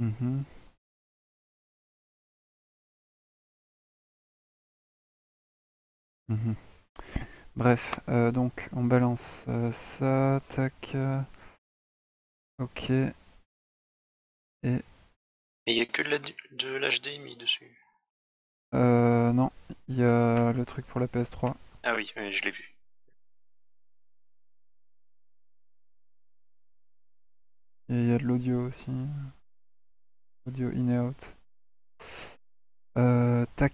Mhm. Mhm. Bref, donc on balance ça, tac, ok, et Et il y a que de l'HDMI dessus. non, il y a le truc pour la PS3, Ah oui, ouais, je l'ai vu. et il y a de l'audio aussi, audio in et out. Tac,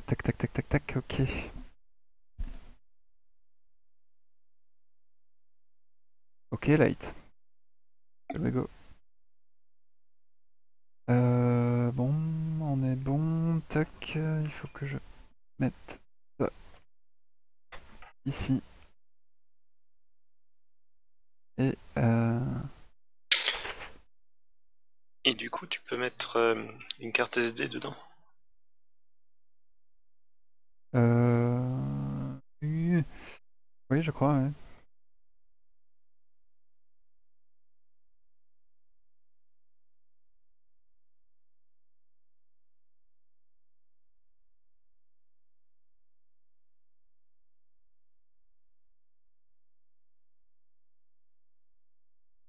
tac, tac, tac, tac, tac, ok. Ok, light. Here we go. Bon, on est bon, tac, il faut que je mette ça ici, et Et du coup, tu peux mettre une carte SD dedans. oui, oui, je crois, ouais.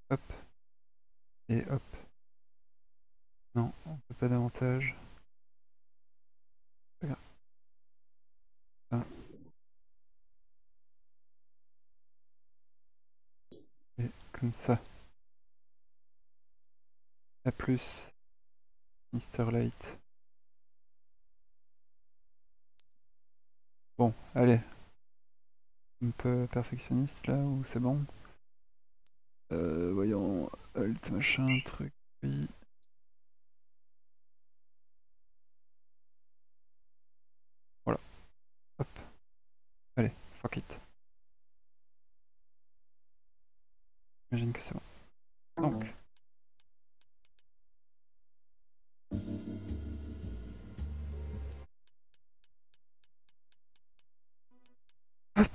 Hop, et hop. Non, on peut pas davantage. Regarde, ça, et comme ça. A plus, Mister Light. Bon, allez, un peu perfectionniste là, ou c'est bon? Voyons, alt machin, truc, oui. Voilà, hop, allez, fuck it. J'imagine que c'est bon. Donc, hop,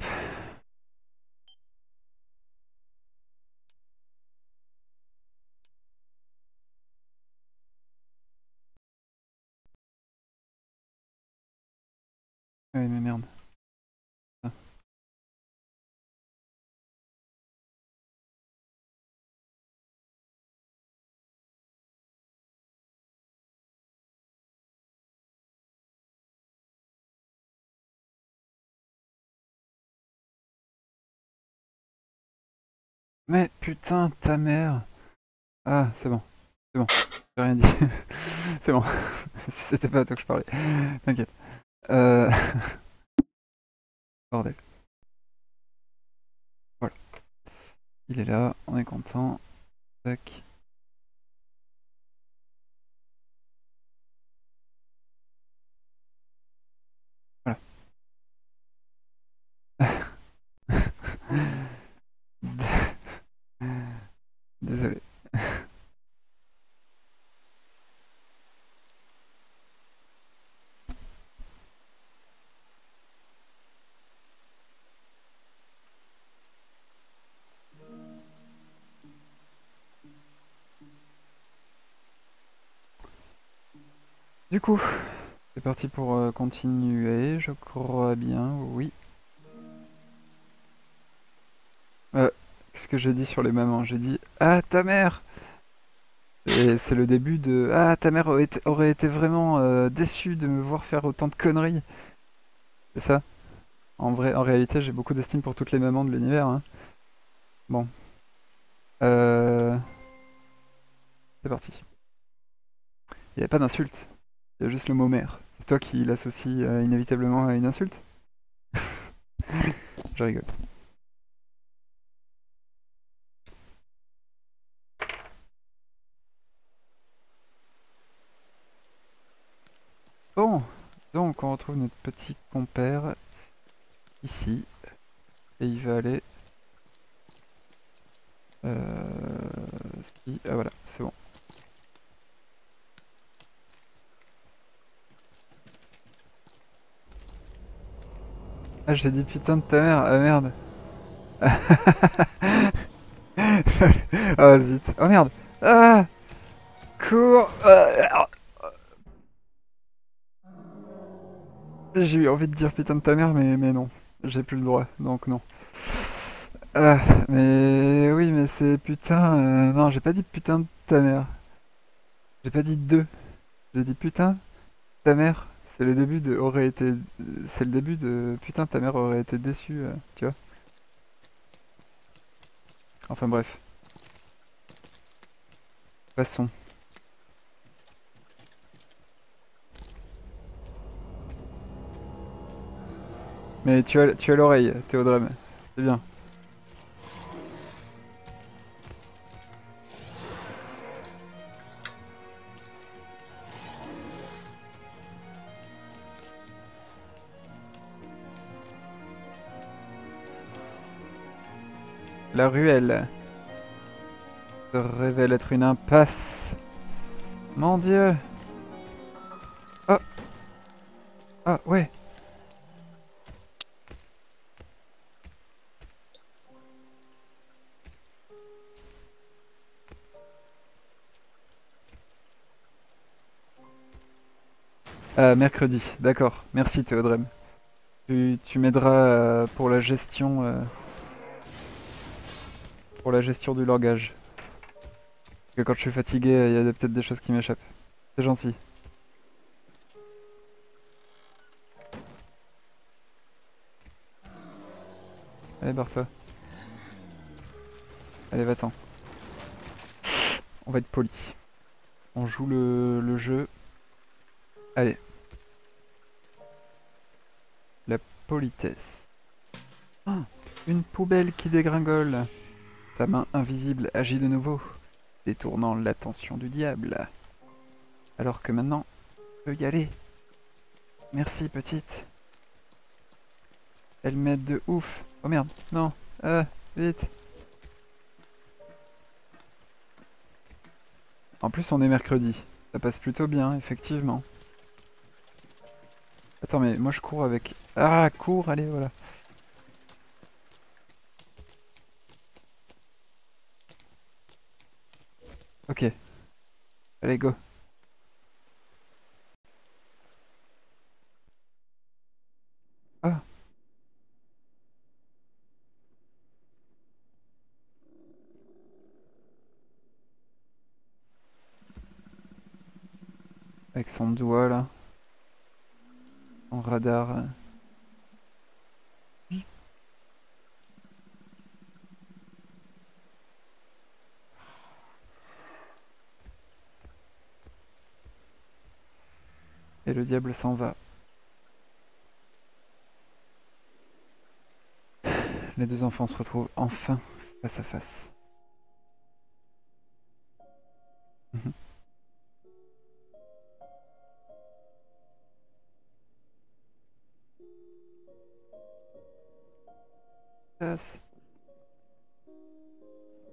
ouais, mais merde. Ah. Mais putain, ta mère! Ah, c'est bon, j'ai rien dit. C'est bon, c'était pas à toi que je parlais, t'inquiète. Euh... Bordel, voilà, il est là, on est content. Tac, voilà. Désolé. Du coup, c'est parti pour continuer, je crois bien, oui. Qu'est-ce que j'ai dit sur les mamans? J'ai dit «Ah, ta mère!» Et c'est le début de «Ah, ta mère aurait été vraiment déçue de me voir faire autant de conneries». C'est ça? En vrai, en réalité, j'ai beaucoup d'estime pour toutes les mamans de l'univers, hein. Bon, euh, c'est parti. Il n'y a pas d'insulte, il y a juste le mot mère. C'est toi qui l'associes inévitablement à une insulte? Je rigole. Bon, donc on retrouve notre petit compère ici, et il va aller... Ah voilà, c'est bon. Ah, j'ai dit putain de ta mère, ah merde. Oh zut, oh merde. Ah, Cours. J'ai eu envie de dire putain de ta mère, mais non. J'ai plus le droit, donc non. Ah, mais oui, mais c'est putain. Non, j'ai pas dit putain de ta mère. J'ai pas dit deux. J'ai dit putain ta mère. C'est le début de aurait été. C'est le début de putain ta mère aurait été déçue, tu vois. Enfin bref, passons. Mais tu as l'oreille, Théodrème. C'est bien. La ruelle se révèle être une impasse. Mon Dieu. Oh, ah ouais. Mercredi, d'accord. Merci Théodrème. Tu m'aideras pour la gestion du langage. Parce que quand je suis fatigué, il y a peut-être des choses qui m'échappent. C'est gentil. Allez, barre-toi. Allez, va-t'en. On va être poli. On joue le jeu. Allez, la politesse. Ah, une poubelle qui dégringole. Sa main invisible agit de nouveau, détournant l'attention du diable. Alors que maintenant, je peux y aller. Merci, petite. Elle m'aide de ouf. Oh merde, non. Vite. En plus, on est mercredi. Ça passe plutôt bien, effectivement. Attends, mais moi je cours avec... Ah, cours, allez, voilà. Ok, allez, go. Ah, avec son doigt, là. Son radar. Et le diable s'en va. Les deux enfants se retrouvent enfin face à face. Mhm. Passe.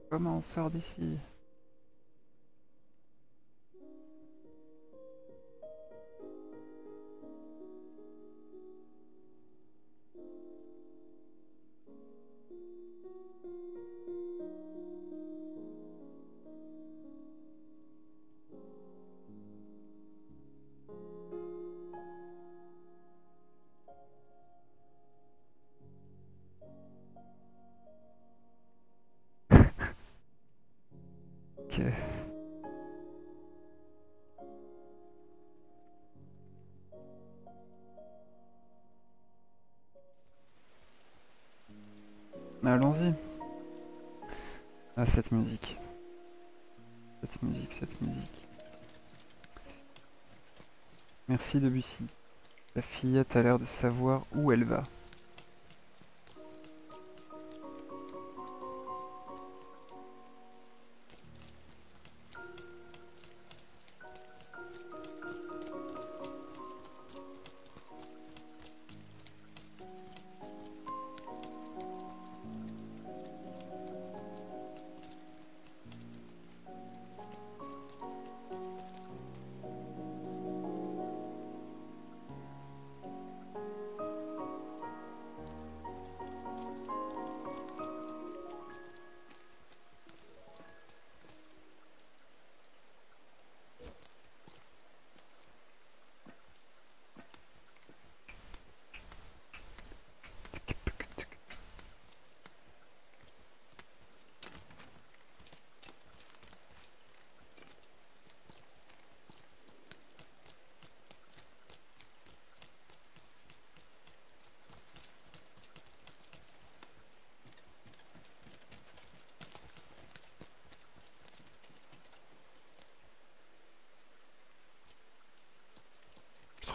Comment on sort d'ici? Ok. Allons-y. Ah, cette musique. Cette musique, cette musique. Merci Debussy. La fillette a l'air de savoir où elle va.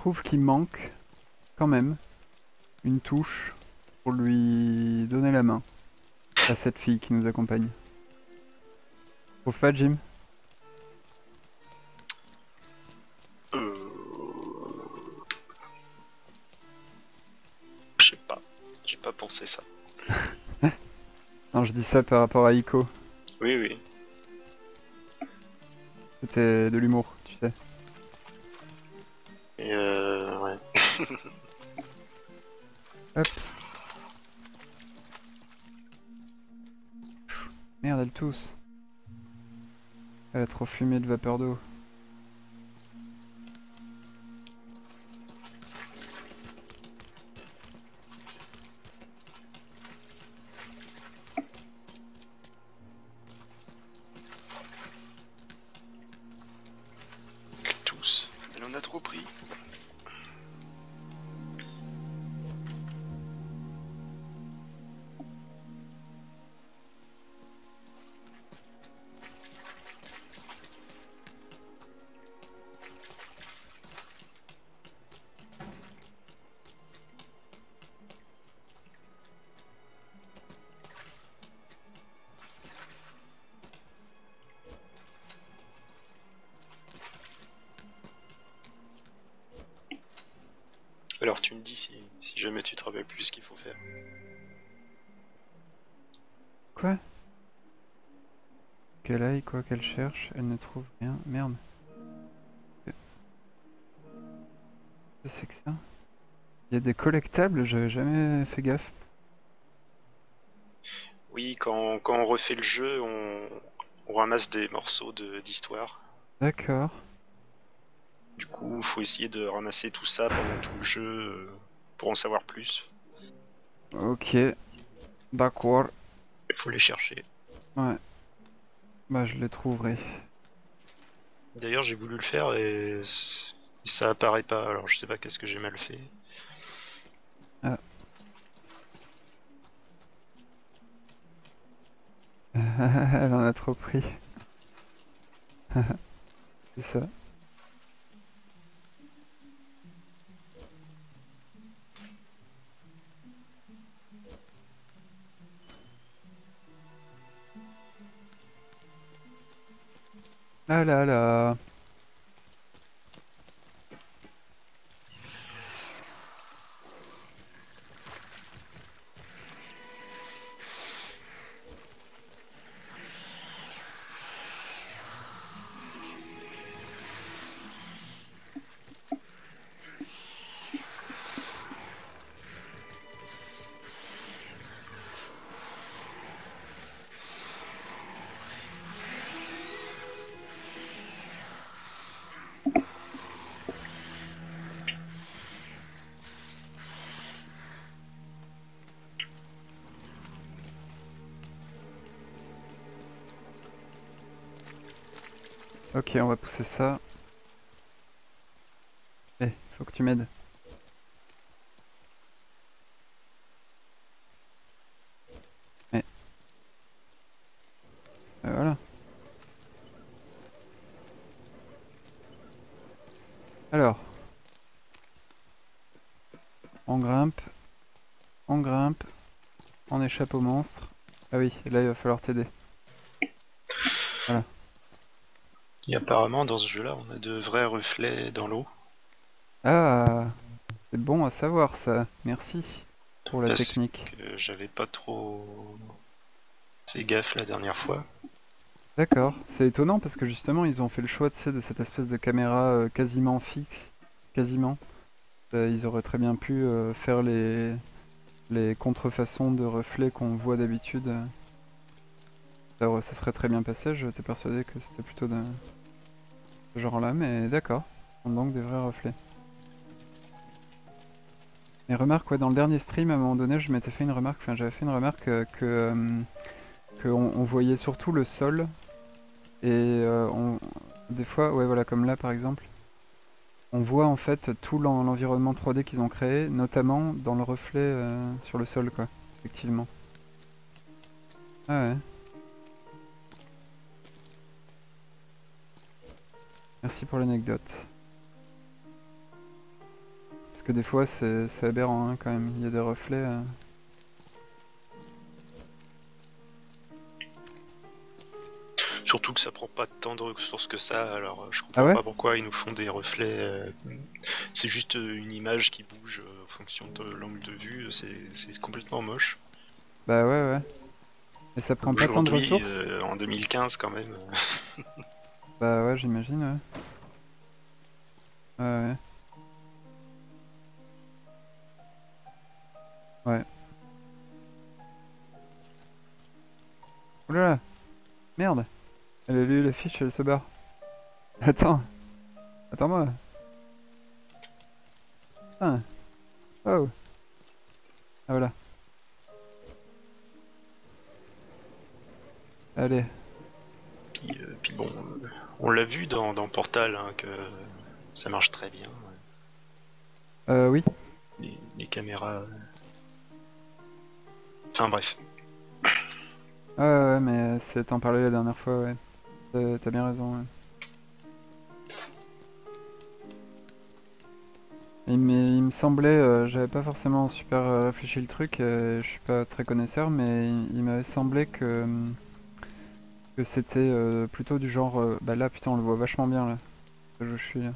trouve qu'il manque quand même une touche pour lui donner la main à cette fille qui nous accompagne. Trouve pas, Jim? Euh... Je sais pas. J'ai pas pensé ça. Non, je dis ça par rapport à Ico. Oui, oui. C'était de l'humour, tu sais. Et ouais. Hop. Merde, elle tousse. Elle a trop fumé de vapeur d'eau. Tous. Elle en a trop pris. Alors tu me dis si jamais tu te rappelles plus ce qu'il faut faire. Quoi? Qu'elle aille, quoi qu'elle cherche, elle ne trouve rien. Merde. Qu'est-ce que c'est que ça? Il y a des collectables, j'avais jamais fait gaffe. Oui, quand on refait le jeu, on ramasse des morceaux d'histoire. D'accord. Du coup, il faut essayer de ramasser tout ça pendant tout le jeu pour en savoir plus. Ok. D'accord. Il faut les chercher. Ouais. Bah, je les trouverai. D'ailleurs, j'ai voulu le faire et ça apparaît pas. Alors, je sais pas qu'est-ce que j'ai mal fait. Ah. Elle en a trop pris. C'est ça. Ah là là. Ok, on va pousser ça. Eh, faut que tu m'aides. Eh, voilà. Alors, on grimpe, on échappe au monstre. Ah oui, là il va falloir t'aider. Voilà. Et apparemment, dans ce jeu-là, on a de vrais reflets dans l'eau. Ah, c'est bon à savoir ça. Merci pour la Parce technique. que j'avais pas trop fait gaffe la dernière fois. D'accord. C'est étonnant parce que justement ils ont fait le choix, tu sais, de cette espèce de caméra quasiment fixe. Quasiment. Ils auraient très bien pu faire les contrefaçons de reflets qu'on voit d'habitude. Ça serait très bien passé, je t'ai persuadé que c'était plutôt de ce genre-là, mais d'accord. Ce sont donc des vrais reflets. Et remarque, ouais, dans le dernier stream, à un moment donné, je m'étais fait une remarque, enfin j'avais fait une remarque que on voyait surtout le sol, et des fois, ouais voilà, comme là par exemple, on voit en fait tout l'environnement 3D qu'ils ont créé, notamment dans le reflet sur le sol, quoi, effectivement. Ah ouais. Merci pour l'anecdote. Parce que des fois c'est aberrant hein, quand même, il y a des reflets. Surtout que ça prend pas tant de ressources que ça, alors je Ah comprends ouais? pas pourquoi ils nous font des reflets. C'est juste une image qui bouge en fonction de l'angle de vue, c'est complètement moche. Bah ouais. Et ça prend pas tant de Aujourd'hui, ressources? en 2015 quand même. Bah ouais, j'imagine, ouais. Ouais. Ouais. Oulala, merde! Elle a lu l'affiche, elle se barre. Attends, attends-moi. Ah, oh, ah voilà. Allez. Puis bon, on l'a vu dans Portal hein, que ça marche très bien. Oui. Les caméras. Enfin bref. Ouais, mais c'est t'en parlais la dernière fois, ouais. T'as bien raison, ouais. Il me semblait, j'avais pas forcément super réfléchi le truc, je suis pas très connaisseur, mais il m'avait semblé que c'était plutôt du genre. Bah là, putain, on le voit vachement bien là, où je suis là.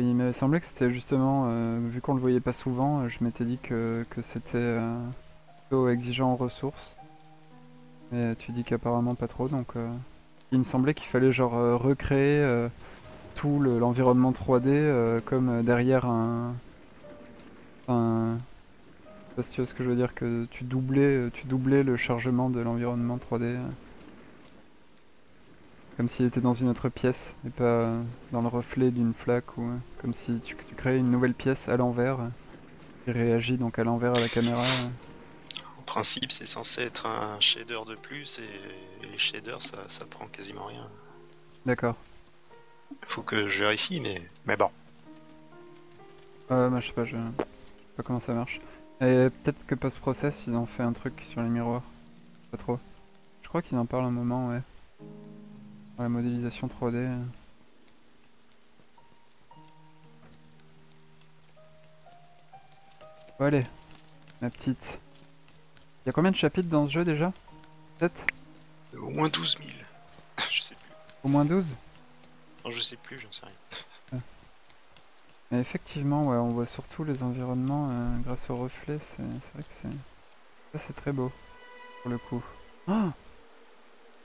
Il m'avait semblé que c'était justement, vu qu'on le voyait pas souvent, je m'étais dit que c'était plutôt exigeant en ressources. Mais tu dis qu'apparemment pas trop, donc il me semblait qu'il fallait genre recréer tout l'environnement 3D comme derrière un. Je sais pas si tu vois ce que je veux dire, que tu doublais le chargement de l'environnement 3D, comme s'il était dans une autre pièce et pas dans le reflet d'une flaque ou comme si tu créais une nouvelle pièce à l'envers qui réagit donc à l'envers à la caméra. En principe, c'est censé être un shader de plus et les shaders ça prend quasiment rien. D'accord. Faut que je vérifie, mais bon. Bah, je sais pas, je sais pas comment ça marche. Et peut-être que post-process, ils ont fait un truc sur les miroirs. Pas trop. Je crois qu'ils en parlent un moment, ouais. Dans la modélisation 3D. Bon, allez, ma petite. Il y a combien de chapitres dans ce jeu déjà? 7? Au moins 12 000. Je sais plus. Au moins 12? Non, je sais plus, j'en sais rien. Ouais. Mais effectivement, ouais, on voit surtout les environnements grâce aux reflets. C'est vrai que c'est très beau, pour le coup. Oh,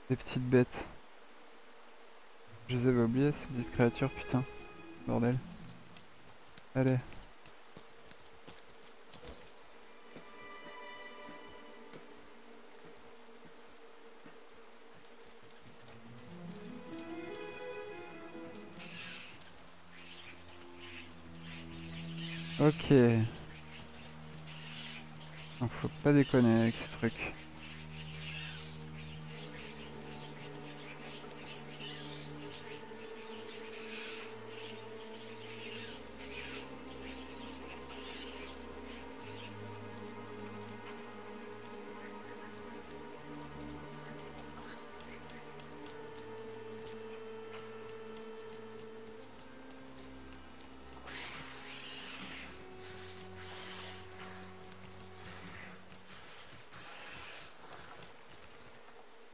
les petites bêtes. Je les avais oubliées, ces petites créatures, putain. Bordel. Allez. Ok. Donc faut pas déconner avec ces trucs.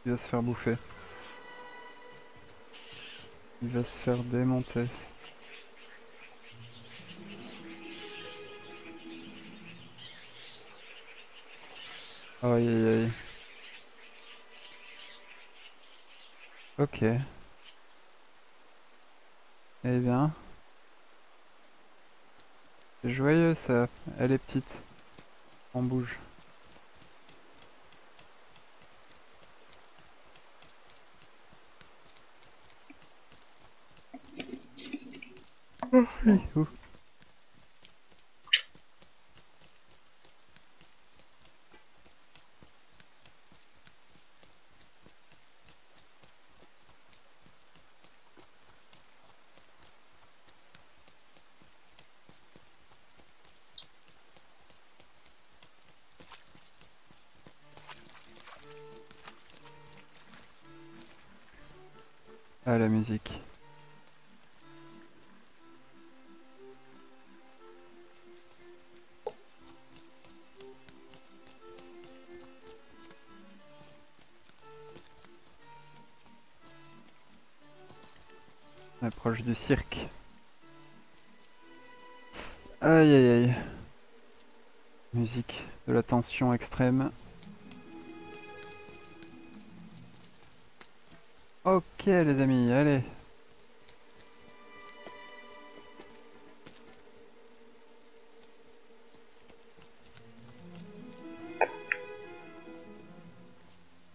Il va se faire bouffer. Il va se faire démonter. Aïe aïe aïe. Ok. Eh bien. C'est joyeux ça. Elle est petite. On bouge. Ouh. Ah la musique. approche du cirque. Aïe aïe aïe. Musique de la tension extrême. Ok les amis, allez.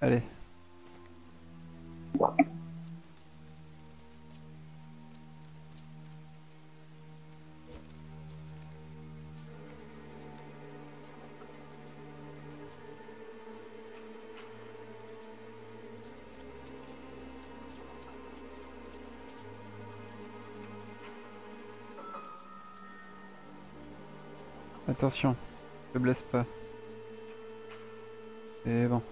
Allez. Attention, ne blesse pas. Et bon.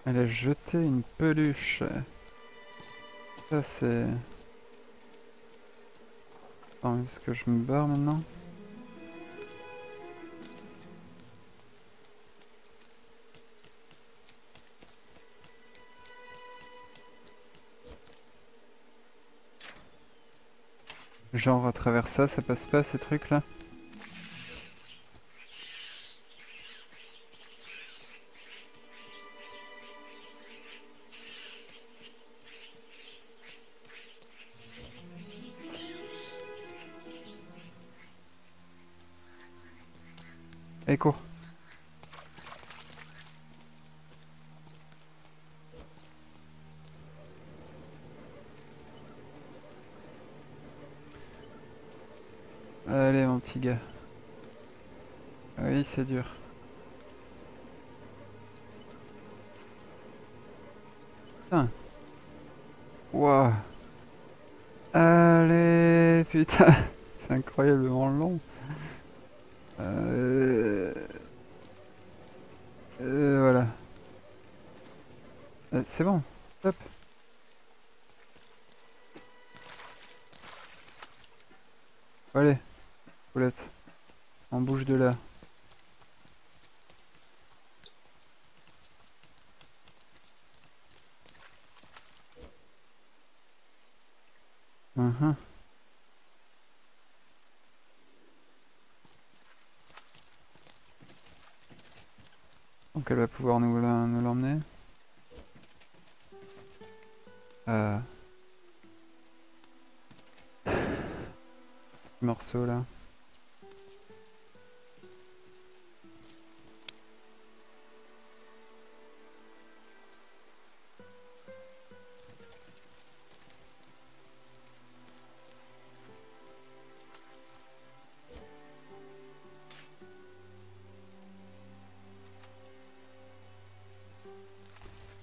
Elle a jeté une peluche. Ça c'est... Attends, est-ce que je me barre maintenant? Genre à travers ça passe pas ces trucs là? Allez, cours. Allez mon petit gars. Oui, c'est dur. Putain. Waouh. Allez, putain. C'est incroyablement long. Voilà. C'est bon. Stop. Allez. Poulette. On bouge de là. Mhm. Donc elle va pouvoir nous l'emmener. Morceau là.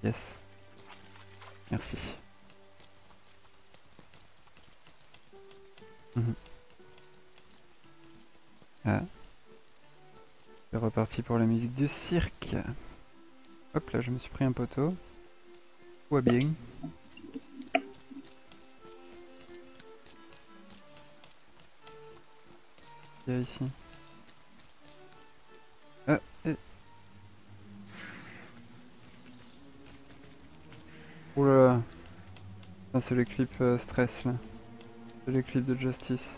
Yes. Merci. Mhm. Ah. C'est reparti pour la musique du cirque. Hop là, je me suis pris un poteau. Tout va bien. Il y a ici. Ah, oh là là. Ah, c'est le clip stress là. C'est le clip de Justice.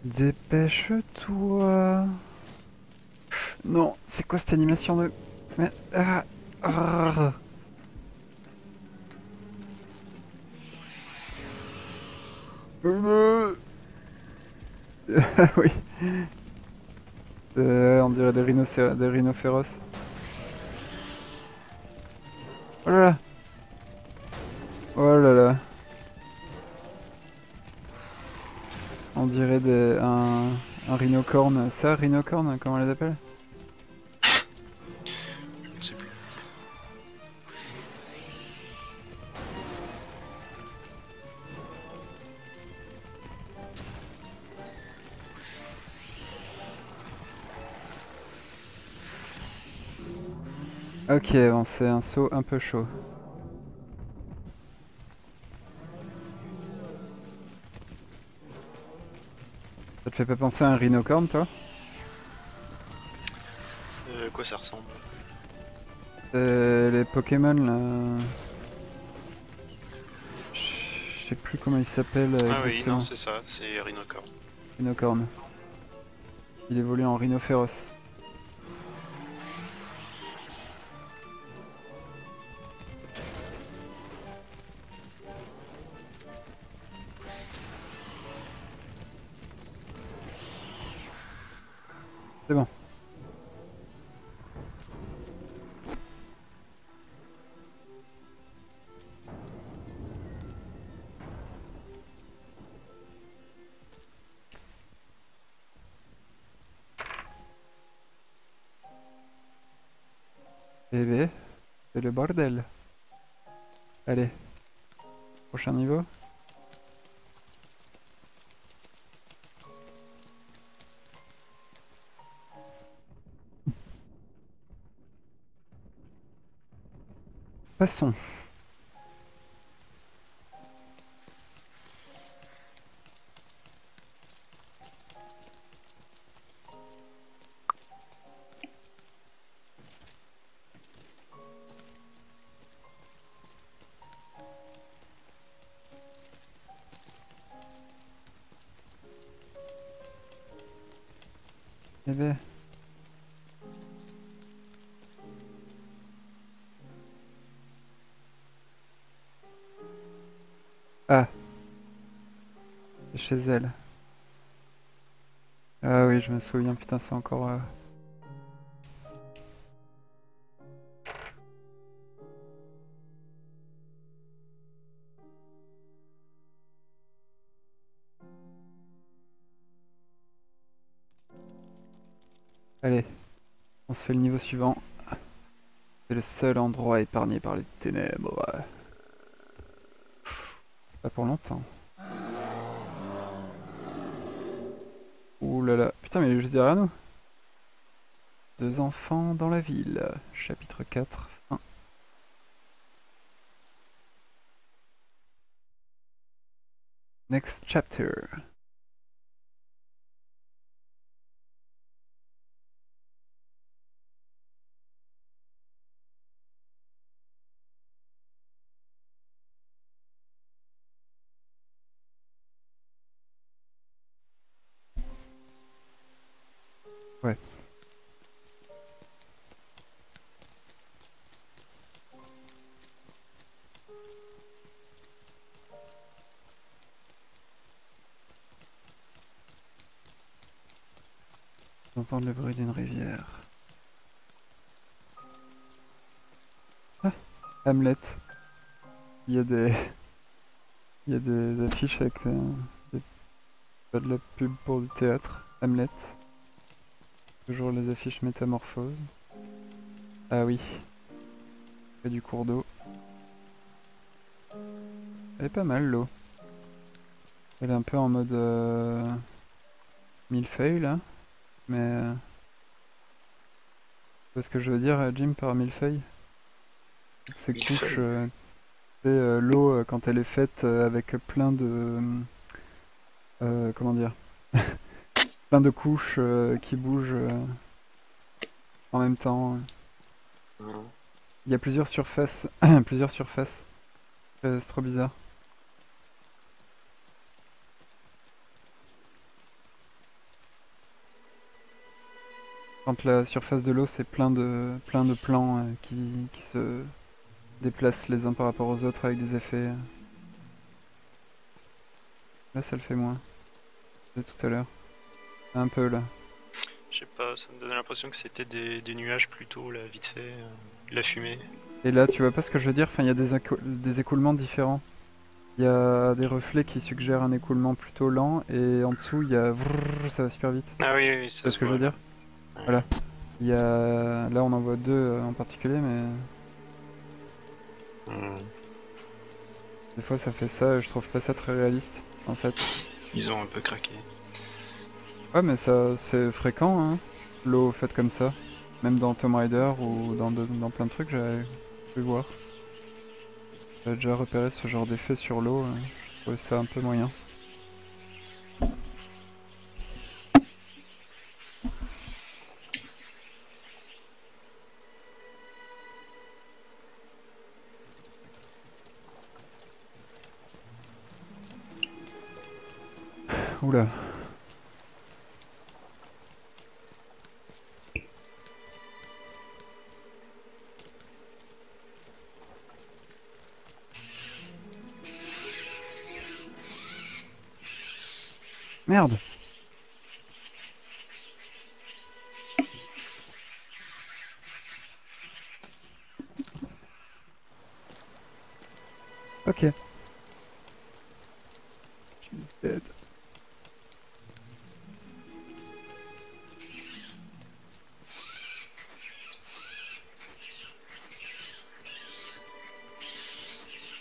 Dépêche-toi. Non, c'est quoi cette animation de... Mais... Ah, ah. Oui. On dirait des rhinocéros. Oh là là. Oh là là. On dirait un rhinocorne. Ça, rhinocorne, comment on les appelle? Je ne sais plus. Ok, bon, c'est un saut un peu chaud. Ça te fait pas penser à un rhinocorne, toi? Quoi ça ressemble? C'est les Pokémon là. Je sais plus comment il s'appelle Ah oui, non, exactement. c'est ça, c'est Rhinocorn. Rhinocorne. Il évolue en rhinocéros. C'est bon. Bébé, c'est le bordel. Allez, prochain niveau. Passons. Bébé. Ah, c'est chez elle. Ah oui, je me souviens, putain, c'est encore... Allez, on se fait le niveau suivant. C'est le seul endroit épargné par les ténèbres. Pas pour longtemps. Ouh là là. Putain, mais il est juste derrière nous. Deux enfants dans la ville. Chapitre 4. Fin. Next chapter. Ouais. J'entends le bruit d'une rivière. Ah, Hamlet. Il y a des... Il y a des affiches avec des... pas de la pub pour du théâtre. Hamlet. Toujours les affiches métamorphoses. Ah oui. Près du cours d'eau. Elle est pas mal l'eau. Elle est un peu en mode millefeuille là. Mais... tu vois ce que je veux dire, Jim, par millefeuille? Ces couches... Millefeuille. c'est l'eau quand elle est faite avec plein de... comment dire? Plein de couches qui bougent en même temps. Mhm. Il y a plusieurs surfaces. Plusieurs surfaces. C'est trop bizarre. Quand la surface de l'eau c'est plein de plans qui se déplacent les uns par rapport aux autres avec des effets. Là ça le fait moins. C'est tout à l'heure. Un peu là. Je sais pas, ça me donnait l'impression que c'était des nuages plutôt, là, vite fait. La fumée. Et là tu vois pas ce que je veux dire? Enfin il y a des écoulements différents. Il y a des reflets qui suggèrent un écoulement plutôt lent et en dessous il y a vrrr, ça va super vite. Ah oui, oui, Tu ça vois ce se que je veux voit là. dire? Ouais. Voilà. Il y a... Là on en voit deux en particulier mais Mhm. des fois ça fait ça et je trouve pas ça très réaliste en fait. Ils ont un peu craqué. Ouais mais ça c'est fréquent hein, l'eau faite comme ça. Même dans Tomb Raider ou dans plein de trucs, j'avais pu voir. J'avais déjà repéré ce genre d'effet sur l'eau. Je trouvais ça un peu moyen. Oula. Merde. Ok. She's dead.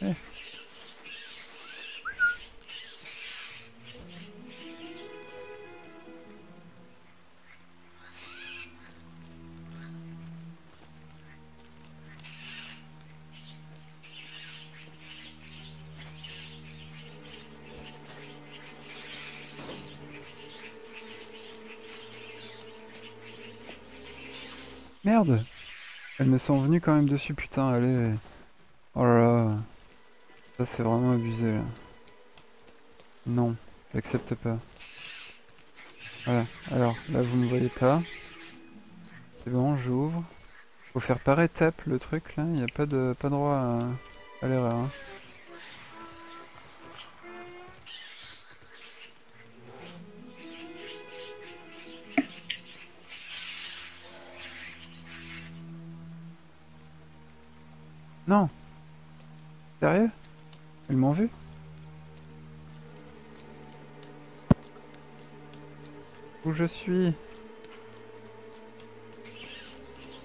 Eh. Merde. Elles me sont venues quand même dessus, putain, allez. Oh là là. Ça c'est vraiment abusé là. Non, j'accepte pas. Voilà. Alors, là vous me voyez pas. C'est bon, j'ouvre. Faut faire par étapes le truc là, il n'y a pas droit à l'erreur. Hein. Non, sérieux? Ils m'ont vu? Où je suis?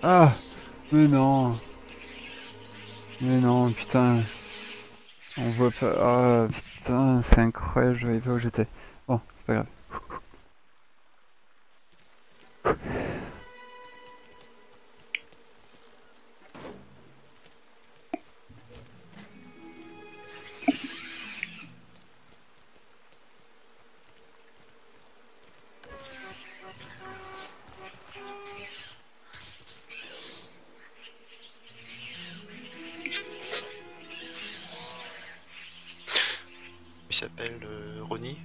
Ah! Mais non! Mais non, putain! On voit pas. Ah putain, c'est incroyable, je voyais pas où j'étais. Bon, c'est pas grave. Il s'appelle Ronnie.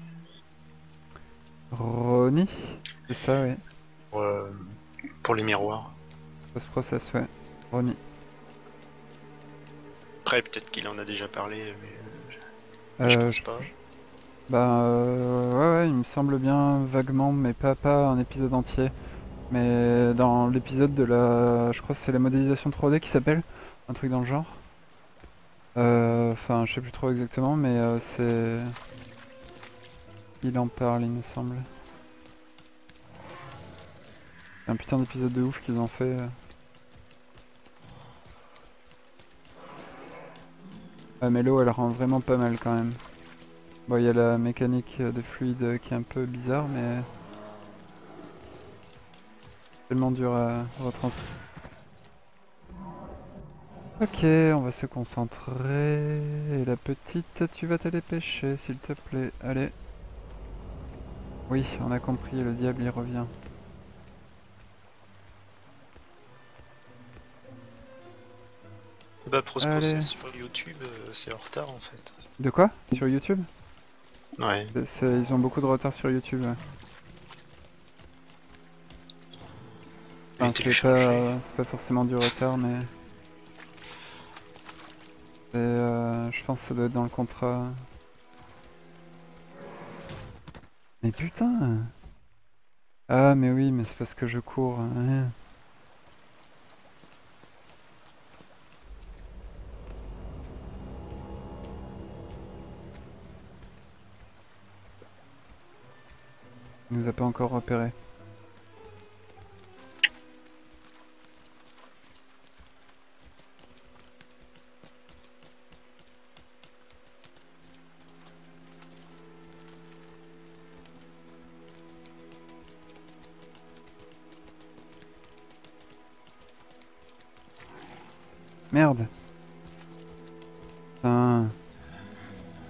Ronnie? C'est ça, oui. Pour, pour les miroirs. Post-process, ouais. Ronnie. Après, peut-être qu'il en a déjà parlé, mais je Euh, pense je- pas. ouais, il me semble bien vaguement, mais pas un épisode entier. Mais dans l'épisode de la. Je crois que c'est la modélisation 3D qui s'appelle, un truc dans le genre. Enfin, je sais plus trop exactement, mais c'est. Il en parle, il me semble. C'est un putain d'épisode de ouf qu'ils ont fait. Ah, mais l'eau, elle rend vraiment pas mal quand même. Bon, il y a la mécanique de fluide qui est un peu bizarre, mais tellement dur à retranscrire. Ok, on va se concentrer. Et la petite, tu vas t'aller pêcher, s'il te plaît. Allez. Oui, on a compris, le diable il revient. Bah, Process Allez. sur YouTube, c'est en retard en fait. De quoi? Sur YouTube? Ouais, Ils ont beaucoup de retard sur YouTube. Ouais. il est Enfin, téléchargé. c'est pas forcément du retard, mais je pense que ça doit être dans le contrat. Mais putain! Ah, mais oui, mais c'est parce que je cours. Hein. Il nous a pas encore repéré. Merde. Putain.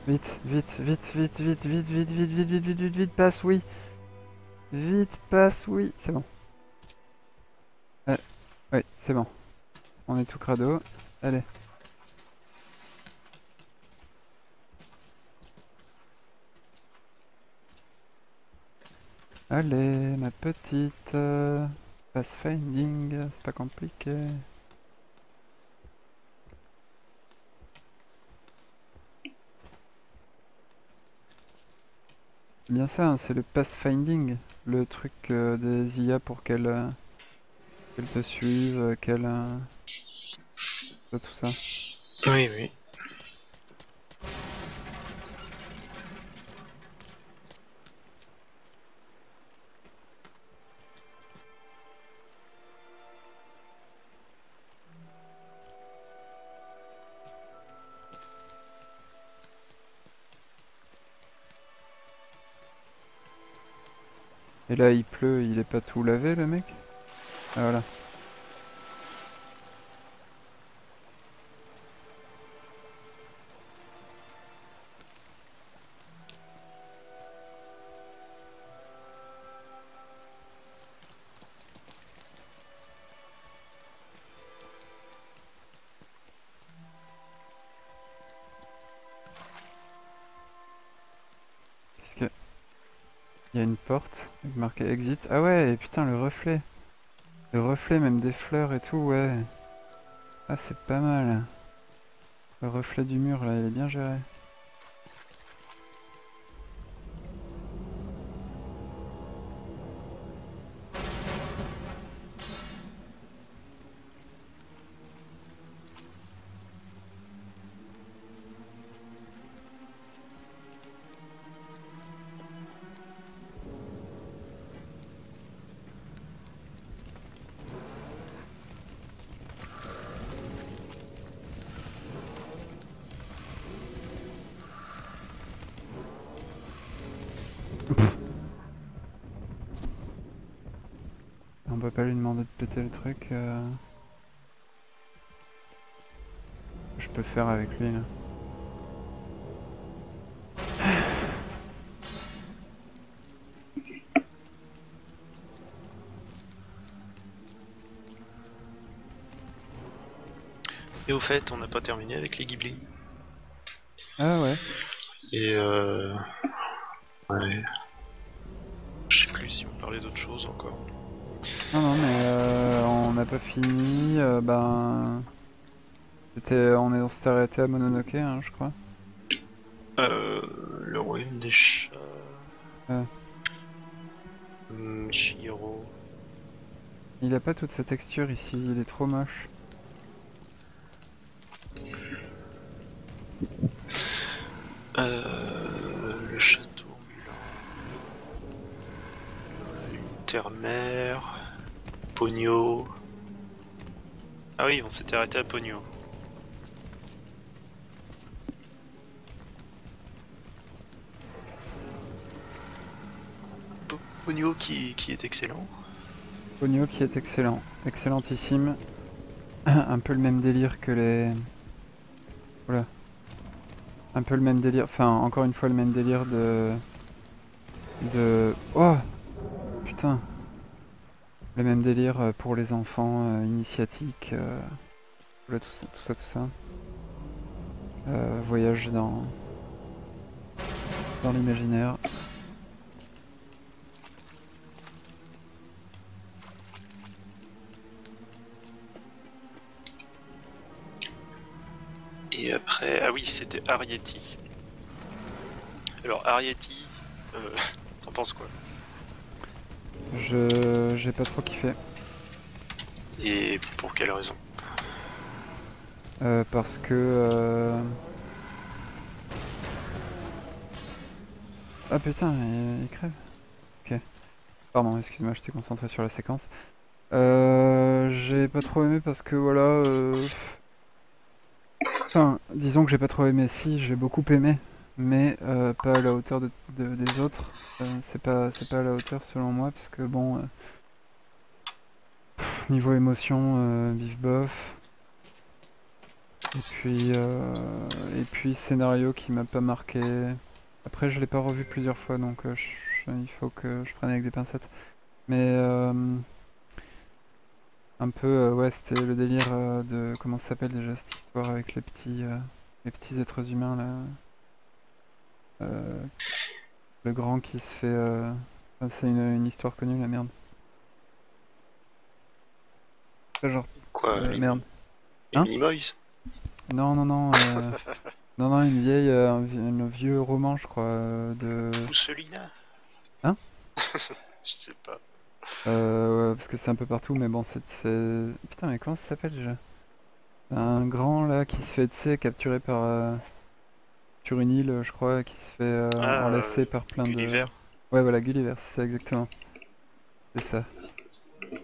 Vite, vite, vite, vite, vite, vite, vite, vite, vite, vite, vite, vite, vite, passe, oui. Vite, passe, oui. C'est bon. Oui, c'est bon. On est tout crado. Allez. Allez, ma petite. Pathfinding, c'est pas compliqué. C'est bien ça, hein, c'est le pathfinding. Le truc des IA pour qu'elles te suivent, tout ça. Oui, oui. Et là, il pleut, il est pas tout lavé, le mec? Ah, voilà. Qu'est-ce que... Il y a une porte avec marqué exit. Ah ouais, et putain, le reflet. Le reflet même des fleurs et tout, ouais. Ah, c'est pas mal. Le reflet du mur, là, il est bien géré. On peut pas lui demander de péter le truc. Je peux faire avec lui, là. Et au fait, on n'a pas terminé avec les Ghibli. Ah ouais. Et ouais. Je sais plus si on parlait d'autre chose encore. Non, non, mais on n'a pas fini. Ben... on s'était arrêté à Mononoke, hein, je crois. Le royaume des chats. Euh, Chihiro. il a pas toute sa texture ici, il est trop moche. Le château ambulant. Une terre-mère. Pogno. Ah oui, on s'était arrêté à Pogno. Pogno qui est excellent. Pogno qui est excellent, excellentissime. Un peu le même délire que les... Voilà. Un peu le même délire, enfin encore une fois le même délire de... Oh putain. Le même délire pour les enfants initiatiques. Voilà, tout ça, tout ça, tout ça. Voyage dans l'imaginaire. Et après, ah oui, c'était Arrietty. Alors Arrietty, t'en penses quoi? J'ai pas trop kiffé. Et pour quelle raison? Parce que... Ah putain, il crève. Ok. Pardon, excuse-moi, j'étais concentré sur la séquence. J'ai pas trop aimé parce que voilà... Enfin, disons que j'ai pas trop aimé. Si, j'ai beaucoup aimé, mais pas à la hauteur des autres. C'est pas à la hauteur selon moi, parce que bon... niveau émotion, bif bof. Et puis scénario qui m'a pas marqué. Après, je l'ai pas revu plusieurs fois, donc il faut que je prenne avec des pincettes. Mais un peu, ouais, c'était le délire de comment ça s'appelle déjà cette histoire avec les petits êtres humains là. Euh, le grand qui se fait. Enfin, c'est une histoire connue, la merde. Pas genre, Quoi, merde. les Hein? Minimoys? Non, non, non. Non, non, une vieille, un vieux roman, je crois, de. Pousselina? Hein? Je sais pas. Ouais, parce que c'est un peu partout, mais bon, Putain, mais comment ça s'appelle déjà? Un grand là qui se fait, tu sais, capturé sur une île, je crois, qui se fait Ah, enlacer par plein de. Gulliver. Ouais, voilà, Gulliver, c'est ça exactement. C'est ça.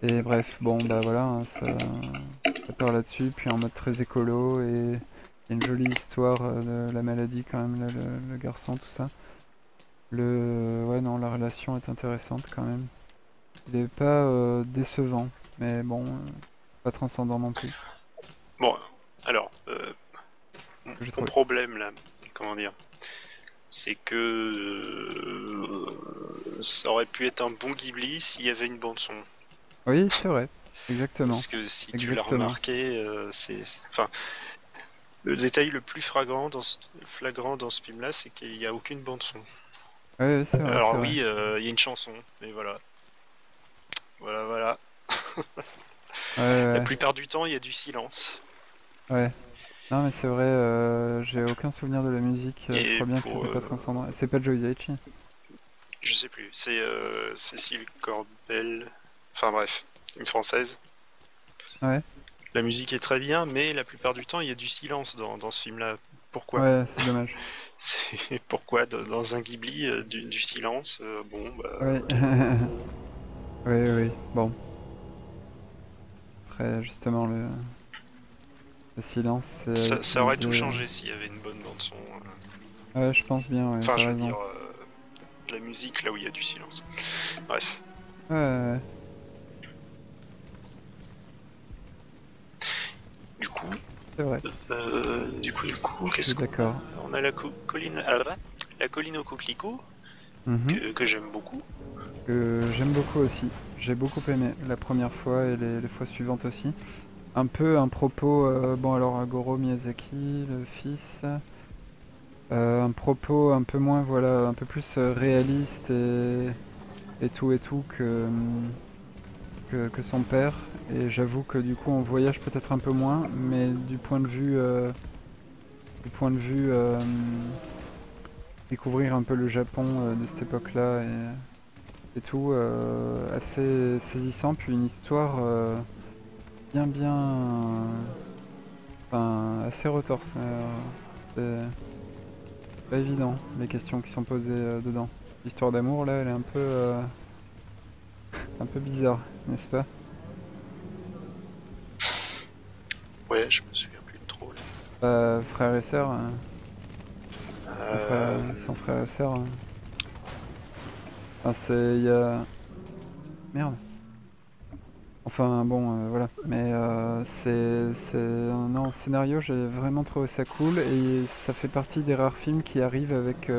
Et bref, bon, bah voilà, hein, ça part là-dessus, puis en mode très écolo, et il y a une jolie histoire de la maladie quand même, là, le garçon, tout ça. Ouais, non, la relation est intéressante quand même. Il est pas décevant, mais bon, pas transcendant non plus, Bon, alors, que j'ai mon trouvé. problème là, comment dire, c'est que ça aurait pu être un bon Ghibli s'il y avait une bande son. Oui, c'est vrai, exactement, Parce que si tu l'as exactement. remarqué, enfin, le détail le plus flagrant dans ce film-là, c'est qu'il n'y a aucune bande son. Ouais, c'est vrai, c'est Alors vrai. oui, il y a une chanson, mais voilà. Voilà, voilà. Ouais, La ouais, plupart du temps, il y a du silence. ouais. Non, mais c'est vrai, j'ai aucun souvenir de la musique, je Et crois bien que pour, c'était pas transcendant. C'est pas Joe Hisaichi. je sais plus, c'est Cécile Corbel, enfin bref, une française. Ouais, La musique est très bien, mais la plupart du temps, il y a du silence dans ce film-là. Pourquoi? ouais, c'est dommage. C'est pourquoi dans un Ghibli du silence? Bon, bah Ouais, ok. oui, oui, bon. Après, justement, le silence, c'est à Ça aurait utiliser. tout changé s'il y avait une bonne bande son. Ouais, je pense bien, ouais, Enfin, t'as je veux raison. dire, de la musique là où il y a du silence. Bref. Ouais, ouais, ouais, Du coup, c'est vrai, je qu'est-ce suis qu'on a? d'accord. On a colline, la colline au coquelicot Mhm. que j'aime beaucoup. Que j'aime beaucoup aussi. J'ai beaucoup aimé la première fois et les fois suivantes aussi. Un peu un propos, bon alors Goro Miyazaki, le fils, un propos un peu moins, voilà, un peu plus réaliste et tout que son père. Et j'avoue que du coup on voyage peut-être un peu moins, mais du point de vue découvrir un peu le Japon de cette époque-là et tout, assez saisissant, puis une histoire enfin, assez retorse. C'est pas évident les questions qui sont posées dedans. L'histoire d'amour là, elle est un peu bizarre, n'est-ce pas? Ouais, je me souviens plus de trop là. Frère et sœur, Euh, ils sont frères et sœurs. Enfin, il y a merde. Enfin bon, voilà. Mais non, scénario, j'ai vraiment trouvé ça cool et ça fait partie des rares films qui arrivent avec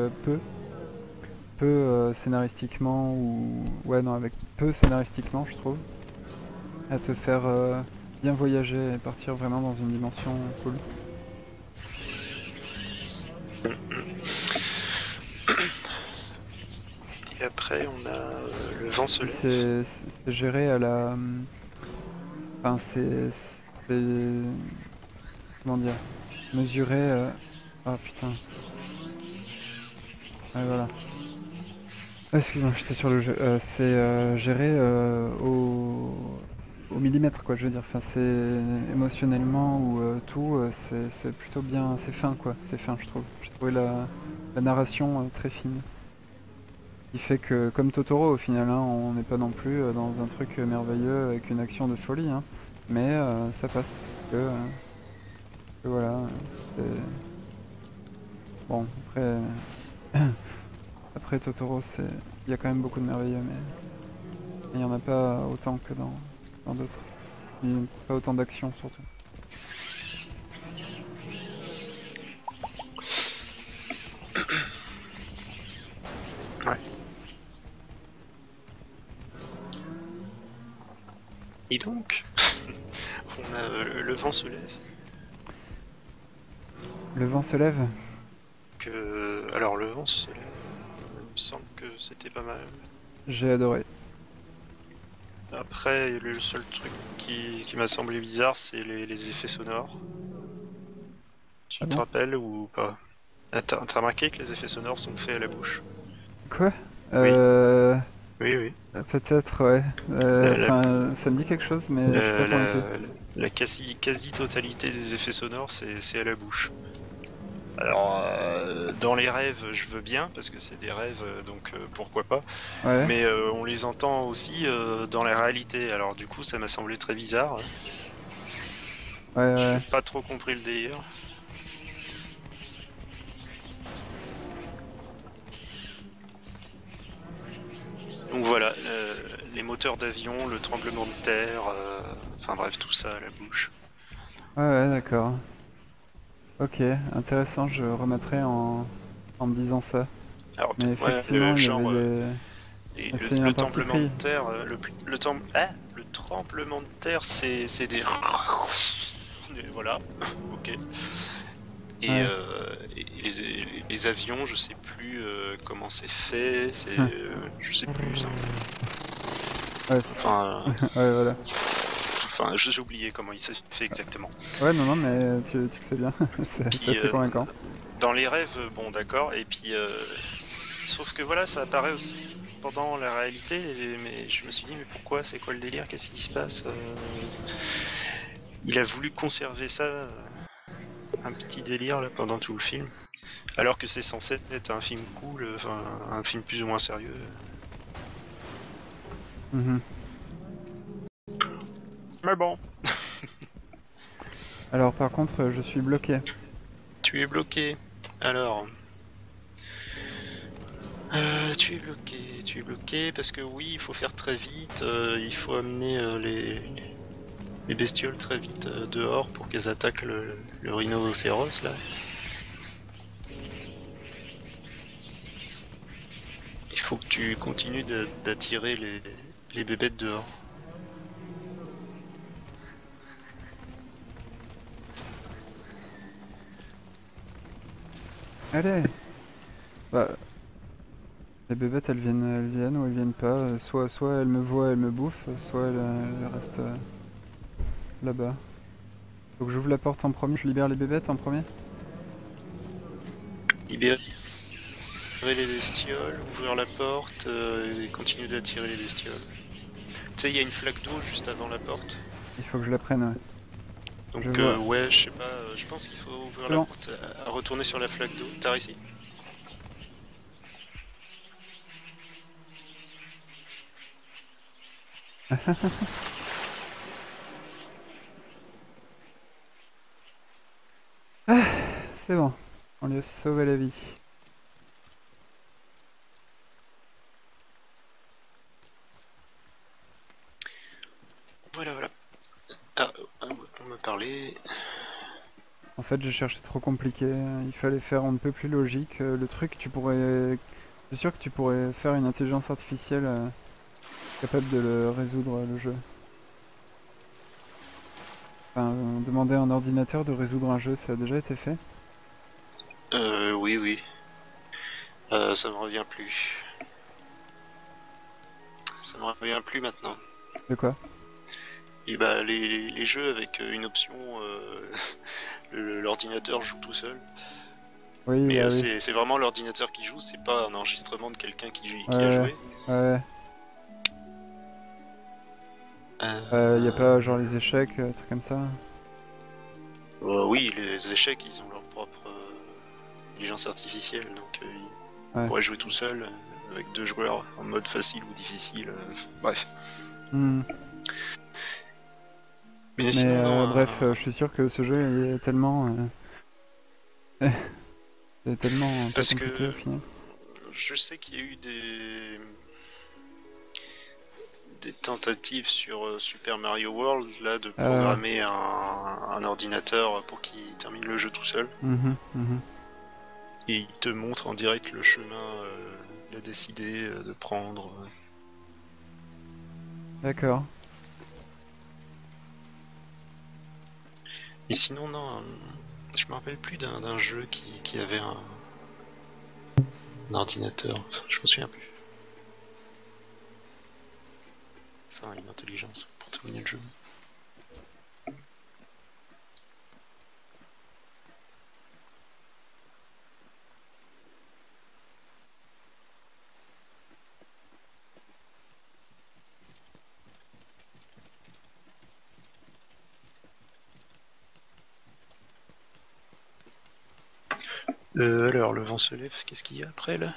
peu scénaristiquement ou ouais non avec peu scénaristiquement, je trouve, à te faire bien voyager et partir vraiment dans une dimension cool. et après, on a Le vent se Puis lève. c'est géré à la, enfin c'est comment dire, mesuré. Ah putain, ouais voilà. Ah, excuse-moi, j'étais sur le jeu. C'est géré au millimètre, quoi, je veux dire. Enfin, c'est émotionnellement ou tout, c'est plutôt bien, c'est fin, quoi. C'est fin, je trouve. J'ai trouvé la narration très fine. Qui fait que, comme Totoro, au final, hein, on n'est pas non plus dans un truc merveilleux avec une action de folie, hein. Mais ça passe. Que voilà. c'est- Bon, après Totoro, il y a quand même beaucoup de merveilleux, mais. Il n'y en a pas autant que dans d'autres. Pas autant d'action surtout. Et donc, on a le vent se lève. Le vent se lève? Alors le vent se lève, il me semble que c'était pas mal. J'ai adoré. Après, le seul truc qui m'a semblé bizarre, c'est les effets sonores. Ah Tu te bon? rappelles ou pas? Ah, t'as remarqué que les effets sonores sont faits à la bouche? Quoi? Oui, Euh... oui, oui. Peut-être, ouais. La, la, Enfin, ça me dit quelque chose, mais je suis pas la, convaincu. la- la quasi-totalité des effets sonores, c'est à la bouche. Alors, dans les rêves, je veux bien, parce que c'est des rêves, donc pourquoi pas. Ouais, Mais on les entend aussi dans la réalité. Alors du coup, ça m'a semblé très bizarre. ouais, J'ai ouais. pas trop compris le délire. Donc voilà, les moteurs d'avion, le tremblement de terre, enfin bref, tout ça à la bouche. Ouais, ouais, d'accord. Ok, intéressant, je remettrai en me disant ça. Alors Mais ouais, effectivement, il y avait genre des... C'est un le parti tremblement de pris. terre, le tremblement de terre, c'est des voilà, ok. Et, Ouais. les avions, je sais plus comment c'est fait, je sais plus ça. Ouais, Enfin, ouais, voilà. j'ai oublié comment il s'est fait exactement. Ouais, non, non, mais tu le fais bien. C'est Puis assez convaincant. dans les rêves, bon d'accord, et puis sauf que voilà, ça apparaît aussi pendant la réalité, mais je me suis dit mais pourquoi, c'est quoi le délire, qu'est-ce qui se passe Il a voulu conserver ça, un petit délire là pendant tout le film, alors que c'est censé être un film cool, enfin un film plus ou moins sérieux. Mhm. Mais bon, Alors, par contre, je suis bloqué. tu es bloqué. Alors, tu es bloqué parce que oui, il faut faire très vite, il faut amener les bestioles très vite dehors pour qu'elles attaquent le rhinocéros là. Il faut que tu continues d'attirer les bébêtes dehors. Allez! Bah, les bébêtes, elles viennent ou elles viennent pas. Soit elles me voient, elles me bouffent, soit elles restent là-bas. Faut que j'ouvre la porte en premier, je libère les bébêtes en premier? Libérer les bestioles, ouvrir la porte et continuer d'attirer les bestioles. Tu sais, il y a une flaque d'eau juste avant la porte. Il faut que je la prenne, ouais. Je Donc vois. ouais, je sais pas, je pense qu'il faut ouvrir C'est la bon. porte à retourner sur la flaque d'eau. T'as réussi? C'est bon. On lui a sauvé la vie. Voilà, voilà. Ah, on m'a parlé. En fait, j'ai cherché trop compliqué. Il fallait faire on ne peut plus logique. Le truc, tu pourrais... C'est sûr que tu pourrais faire une intelligence artificielle capable de le résoudre, le jeu. Enfin, demander à un ordinateur de résoudre un jeu, ça a déjà été fait? Oui, oui. Ça me revient plus. Ça me revient plus maintenant. De quoi? Et bah les jeux avec une option, l'ordinateur joue tout seul. Oui, Mais bah oui. c'est vraiment l'ordinateur qui joue, c'est pas un enregistrement de quelqu'un qui a Ouais, joué. ouais. Y a pas genre les échecs, trucs comme ça? Oui, les échecs, ils ont leur propre intelligence artificielle, donc ils Ouais. pourraient jouer tout seul avec deux joueurs en mode facile ou difficile. Bref. Hmm. Mais Mais sinon, non. bref, je suis sûr que ce jeu est tellement... c'est tellement pas Parce compliqué au que final. je sais qu'il y a eu des tentatives sur Super Mario World là de Euh, programmer un ordinateur pour qu'il termine le jeu tout seul. mhm, mhm. Et il te montre en direct le chemin qu'il a décidé de prendre. D'accord. Et sinon, non, je me rappelle plus d'un jeu qui avait un ordinateur. Enfin, je me souviens plus. Enfin, une intelligence pour terminer le jeu. Alors, le vent se lève, qu'est-ce qu'il y a après là?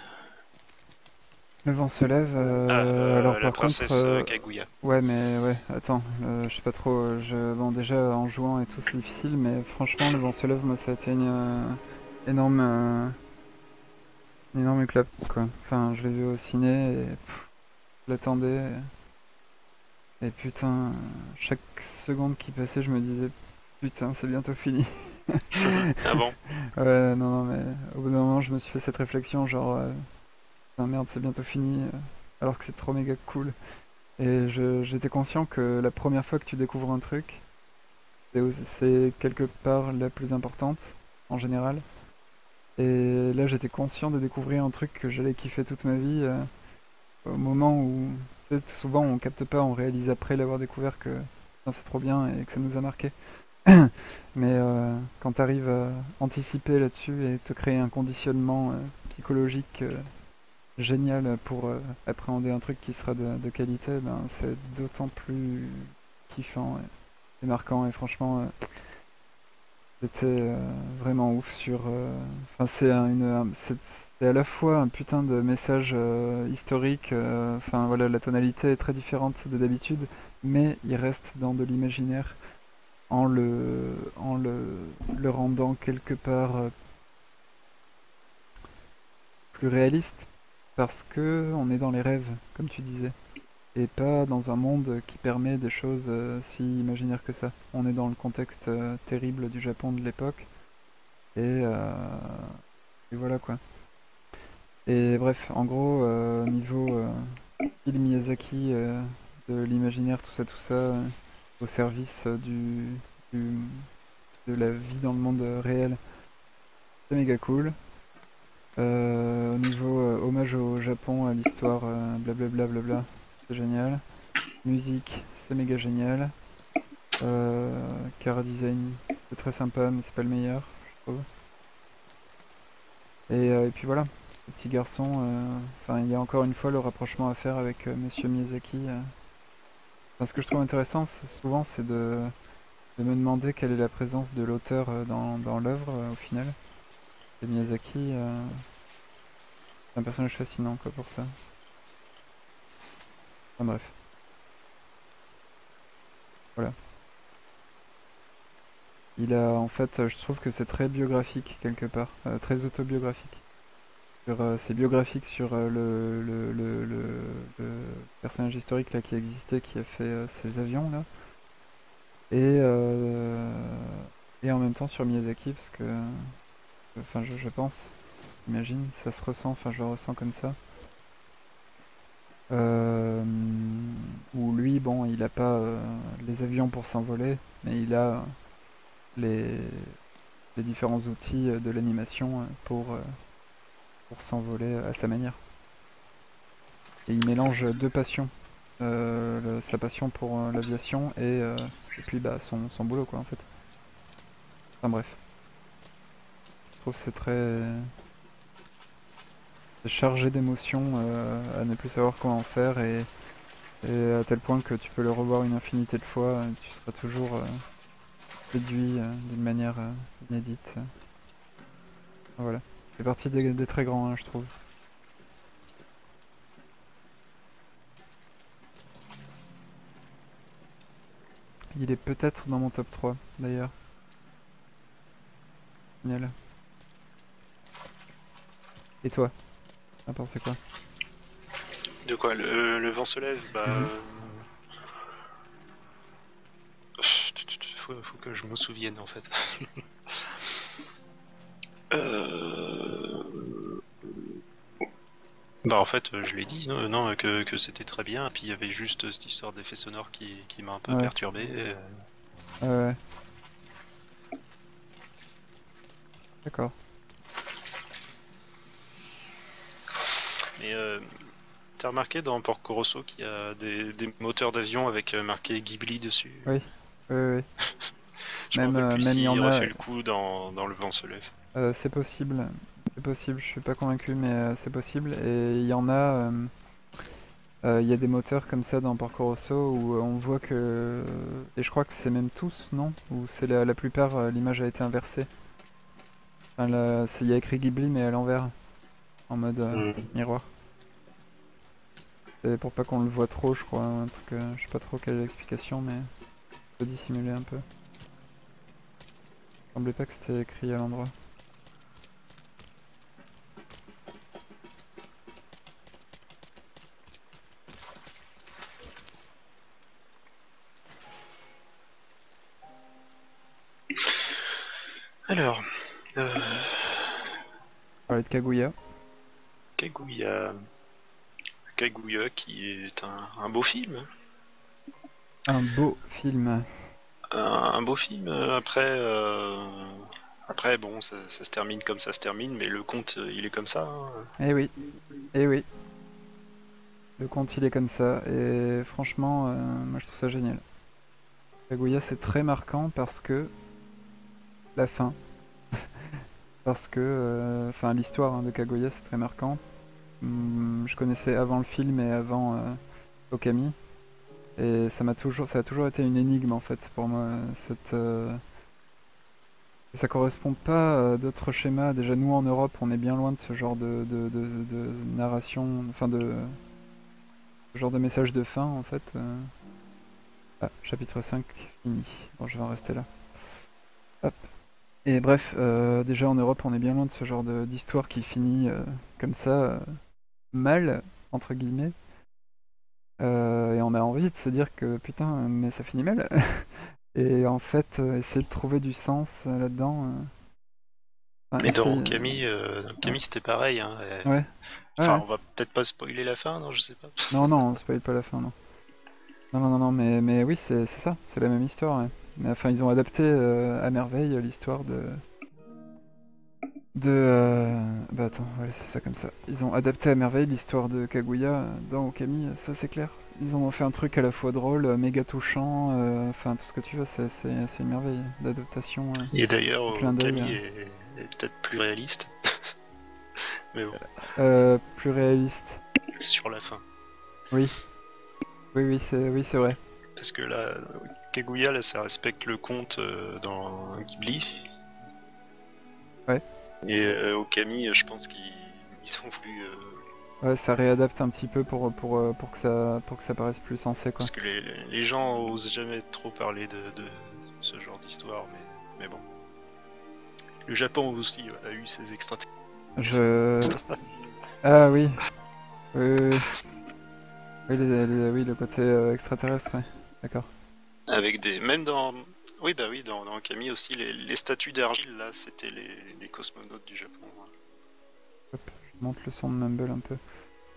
Le vent se lève. Ah, Alors la par contre, princesse Kaguya. ouais, mais ouais, attends, je sais pas trop. Bon, déjà en jouant et tout, c'est difficile, mais franchement, le vent se lève, moi, ça a été énorme, une énorme clap, quoi. Enfin, je l'ai vu au ciné et je l'attendais. Et putain, chaque seconde qui passait, je me disais, putain, c'est bientôt fini. Ah bon? Ouais, non, non, mais au bout d'un moment, je me suis fait cette réflexion, genre, putain, merde, c'est bientôt fini, alors que c'est trop méga cool. Et j'étais conscient que la première fois que tu découvres un truc, c'est quelque part la plus importante, en général. Et là, j'étais conscient de découvrir un truc que j'allais kiffer toute ma vie, au moment où, tu sais, souvent on capte pas, on réalise après l'avoir découvert que putain, c'est trop bien et que ça nous a marqué. Mais quand tu arrives à anticiper là-dessus et te créer un conditionnement psychologique génial pour appréhender un truc qui sera de qualité, ben, c'est d'autant plus kiffant et marquant. Et franchement, c'était vraiment ouf sur. Enfin, c'est à la fois un putain de message historique. Enfin, voilà, la tonalité est très différente de d'habitude, mais il reste dans de l'imaginaire en le rendant quelque part plus réaliste parce que on est dans les rêves, comme tu disais, et pas dans un monde qui permet des choses si imaginaires que ça. On est dans le contexte terrible du Japon de l'époque, et, euh, et voilà quoi. Et bref, en gros, niveau film Miyazaki, de l'imaginaire, tout ça, au service du- de la vie dans le monde réel, c'est méga cool. Au niveau hommage au Japon, à l'histoire, blablabla, blabla, c'est génial. Musique, c'est méga génial. Chara design, c'est très sympa, mais c'est pas le meilleur, je trouve. Et puis voilà, ce petit garçon, enfin, il y a encore une fois le rapprochement à faire avec Monsieur Miyazaki. Enfin, ce que je trouve intéressant, souvent, c'est de me demander quelle est la présence de l'auteur dans l'œuvre, au final. Et Miyazaki, c'est un personnage fascinant, quoi, pour ça. Enfin bref, voilà. En fait, je trouve que c'est très biographique quelque part, très autobiographique. C'est biographique sur le personnage historique là qui existait, qui a fait ces avions là, et euh, et en même temps sur Miyazaki parce que, enfin, je pense, imagine, ça se ressent, enfin, je le ressens comme ça. Euh, Où lui, bon, il a pas les avions pour s'envoler, mais il a les les différents outils de l'animation pour s'envoler à sa manière. Et il mélange deux passions. Sa passion pour l'aviation et puis bah, son boulot quoi en fait. Enfin bref, je trouve que c'est chargé d'émotions à ne plus savoir comment en faire et à tel point que tu peux le revoir une infinité de fois, tu seras toujours séduit d'une manière inédite. Voilà, c'est parti des très grands hein, je trouve. Il est peut-être dans mon top 3 d'ailleurs. Génial. Et toi, t'en pensé quoi? De quoi? Le vent se lève? Bah. Mhm. Faut que je me souvienne en fait. Euh, Bah en fait, je l'ai dit, non, non, que c'était très bien, et puis il y avait juste cette histoire d'effet sonore qui m'a un peu Ouais, perturbé. ouais, D'accord. Mais t'as remarqué dans Porco Rosso qu'il y a des moteurs d'avion avec marqué Ghibli dessus? Oui, oui, oui. Je me rappelle plus Même il y s'il en a. refait le coup dans Le vent se lève. C'est possible. C'est possible, je suis pas convaincu, mais c'est possible. Et il y en a. Il y a des moteurs comme ça dans Porco Rosso où on voit que. Et je crois que c'est même tous, non? Ou c'est la plupart, l'image a été inversée. Enfin, il y a écrit Ghibli, mais à l'envers, en mode miroir. C'est pour pas qu'on le voit trop, je crois. Un truc, je sais pas trop quelle est l'explication, mais on peut dissimuler un peu. Il semblait pas que c'était écrit à l'endroit. Alors, Parler de Kaguya. Kaguya. Kaguya qui est un beau film. Un beau film. Un beau film. Après, bon, ça se termine comme ça se termine, mais le conte, il est comme ça, hein. Eh oui, eh oui. Le conte il est comme ça. Et franchement, moi je trouve ça génial. Kaguya c'est très marquant parce que la fin. Parce que, enfin l'histoire de Kaguya c'est très marquant. Je connaissais avant le film et avant Okami. Et ça a toujours été une énigme en fait pour moi. Ça correspond pas à d'autres schémas. Déjà nous en Europe on est bien loin de ce genre de narration, enfin de ce genre de message de fin en fait. Ah, chapitre 5 fini. Bon je vais en rester là. Hop. Et bref, déjà en Europe on est bien loin de ce genre d'histoire qui finit comme ça, mal, entre guillemets. Et on a envie de se dire que putain, mais ça finit mal. Et en fait, essayer de trouver du sens là-dedans. Enfin, Mais dans essayer. Camille, Ouais, C'était pareil, hein. ouais, ouais, Enfin, ouais. on va peut-être pas spoiler la fin, non, je sais pas. Non, non, on spoil pas la fin, non. Non, non, non, non, mais oui, c'est ça, c'est la même histoire. Ouais. Mais enfin, ils ont adapté à merveille l'histoire Bah attends, ouais, c'est ça comme ça. Ils ont adapté à merveille l'histoire de Kaguya dans Okami, ça c'est clair. Ils en ont fait un truc à la fois drôle, méga touchant, enfin tout ce que tu veux, c'est une merveille d'adaptation, Et d'ailleurs, de clin d'œil. Camille est peut-être plus réaliste. Mais bon, Plus réaliste. sur la fin. Oui, oui, c'est vrai. Parce que là, Kaguya, là, ça respecte le conte dans Ghibli. Ouais, Et Okami, je pense qu'ils ont voulu. ouais, ça réadapte un petit peu pour que ça paraisse plus sensé, quoi. Parce que les gens osent jamais trop parler de ce genre d'histoire, mais bon. Le Japon aussi a eu ses extraterrestres. Je... Ah oui, oui, oui, oui. Oui, oui, le côté extraterrestre, ouais. D'accord. Avec des. Même dans. Oui, bah oui, dans Okami aussi, les statues d'argile, là, c'était les cosmonautes du Japon. Hop, je monte le son de Mumble un peu.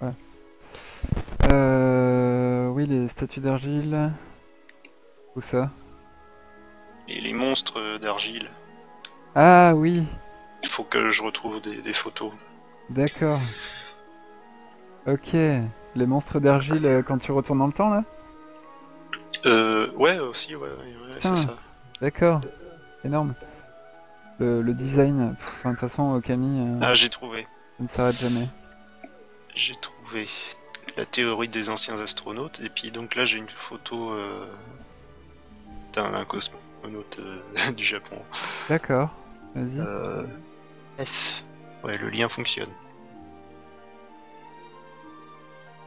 Ouais. Oui, les statues d'argile. Où ça? Et les monstres d'argile, Ah oui, il faut que je retrouve des photos. d'accord. Ok. Les monstres d'argile quand tu retournes dans le temps là? Ouais, aussi, ouais, c'est Putain, ça. d'accord. Énorme. Le design, enfin, de toute façon, Okami, Ah, j'ai trouvé. ça ne s'arrête jamais. J'ai trouvé la théorie des anciens astronautes, et puis donc là, j'ai une photo d'un cosmonaute du Japon. D'accord, vas-y. F. Ouais, le lien fonctionne.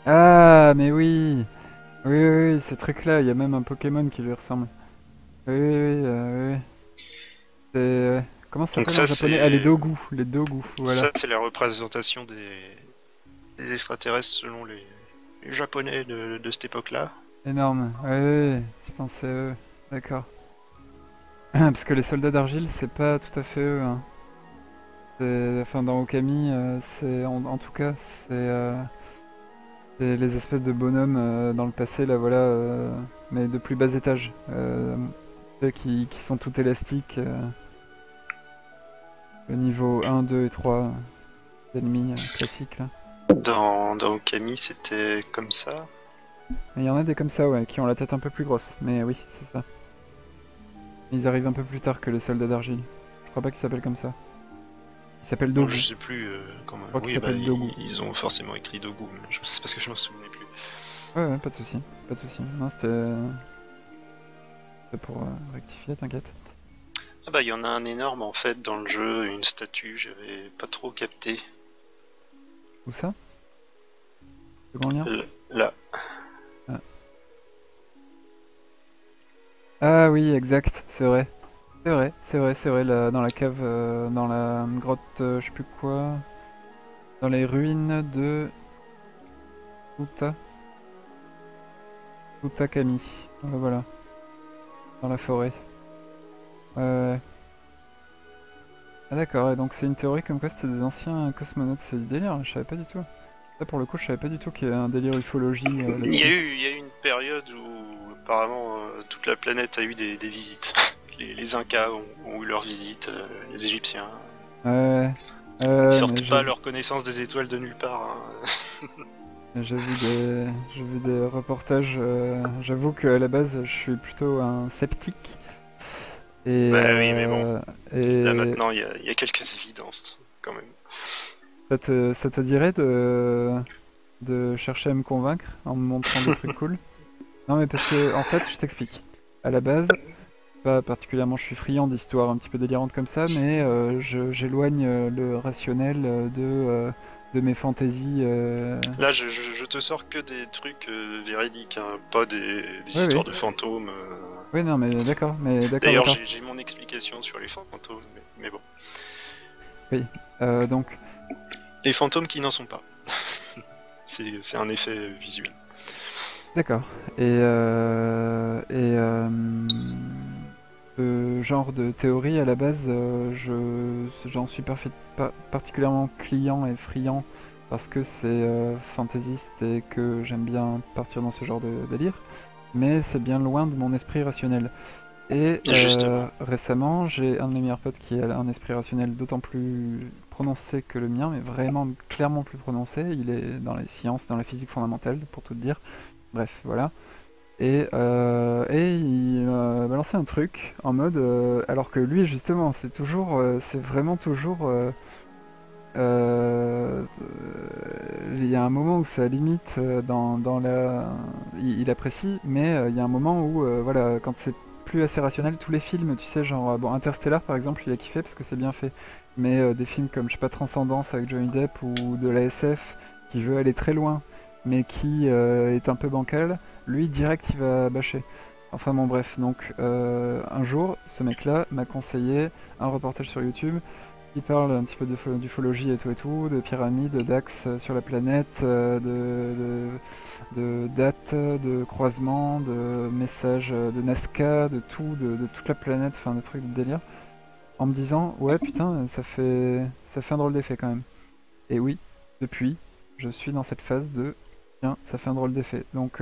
Ah, mais oui! Oui, oui, oui, ces trucs-là, il y a même un Pokémon qui lui ressemble. Oui, oui, oui, oui, oui. Ouais. Comment ça Donc s'appelle en ça, japonais? Ah, c'est Les Dogu, voilà. ça, c'est la représentation des extraterrestres selon les Japonais de cette époque-là. Énorme. Oui, oui, oui, tu pensais à eux. D'accord. Parce que les soldats d'argile, c'est pas tout à fait eux, hein. Enfin, dans Okami, en tout cas, c'est les espèces de bonhommes dans le passé, là, voilà, mais de plus bas étage. Ceux qui sont tout élastiques. Le niveau 1, 2 et 3 d'ennemis classiques là. Dans Okami, c'était comme ça. Mais il y en a des comme ça, ouais, qui ont la tête un peu plus grosse. Mais oui, c'est ça. Ils arrivent un peu plus tard que les soldats d'argile. Je crois pas qu'ils s'appellent comme ça. Ils s'appellent Bon, Dogu. je Je sais plus comment. crois qu'ils Oui, bah s'appellent Dogu. ils ont forcément écrit Dogu, mais c'est parce que je m'en souvenais plus. Ouais, ouais, pas de soucis. Pas de soucis. Non, c'était pour rectifier, t'inquiète. Ah bah il y en a un énorme en fait dans le jeu, une statue, j'avais pas trop capté. Où ça? Le grand lien? Là. Ah. Ah oui, exact, c'est vrai. C'est vrai, c'est vrai, c'est vrai, dans la cave, dans la grotte, je sais plus quoi. Dans les ruines de Uta. Utakami. Voilà, dans la forêt. Ouais, ouais, ouais. Ah d'accord, et donc c'est une théorie comme quoi c'était des anciens cosmonautes, c'est du délire, je savais pas du tout. Ça pour le coup je savais pas du tout qu'il y avait un délire ufologie là-dessus. Il y a eu une période où apparemment toute la planète a eu des visites. Les Incas ont eu leur visite, les Égyptiens. Ouais, Ils mais sortent pas leur connaissance des étoiles de nulle part. Hein. j'ai vu des reportages, j'avoue qu'à la base je suis plutôt un sceptique. Et, Bah oui, mais bon, là et maintenant il y a quelques évidences quand même. ça te dirait de chercher à me convaincre en me montrant des trucs cool? Non mais parce que en fait je t'explique. À la base, pas particulièrement, je suis friand d'histoires un petit peu délirantes comme ça, mais j'éloigne le rationnel de mes fantaisies. Là, je te sors que des trucs véridiques, hein, pas des Oui, oui, histoires de fantômes. oui, non, mais d'accord, D'ailleurs, d'accord. j'ai mon explication sur les fantômes, mais bon. Oui, donc, Les fantômes qui n'en sont pas. C'est un effet visuel. d'accord. Ce genre de théorie, à la base, j'en suis particulièrement client et friand parce que c'est fantaisiste et que j'aime bien partir dans ce genre de délire. Mais c'est bien loin de mon esprit rationnel. Et Justement. récemment, j'ai un de mes meilleurs potes qui a un esprit rationnel d'autant plus prononcé que le mien, mais vraiment clairement plus prononcé. Il est dans les sciences, dans la physique fondamentale, pour tout te dire. Bref, voilà. Et il m'a balancé un truc en mode, alors que lui justement, c'est vraiment toujours, euh, il y a un moment où ça limite dans la, il apprécie, mais il y a un moment où, voilà, quand c'est plus assez rationnel, tous les films, tu sais, genre, bon, Interstellar par exemple, il a kiffé parce que c'est bien fait, mais des films comme, je sais pas, Transcendance avec Johnny Depp ou de la SF qui veut aller très loin, mais qui est un peu bancal, lui direct il va bâcher. Enfin bon bref, donc un jour, ce mec-là m'a conseillé un reportage sur YouTube qui parle un petit peu d'ufologie et tout, de pyramides, d'axes sur la planète, de dates, de croisements, de messages de Nazca, de tout, de toute la planète, enfin des trucs de délire, en me disant ouais putain ça fait un drôle d'effet quand même. Et oui, depuis, je suis dans cette phase de tiens, ça fait un drôle d'effet. Donc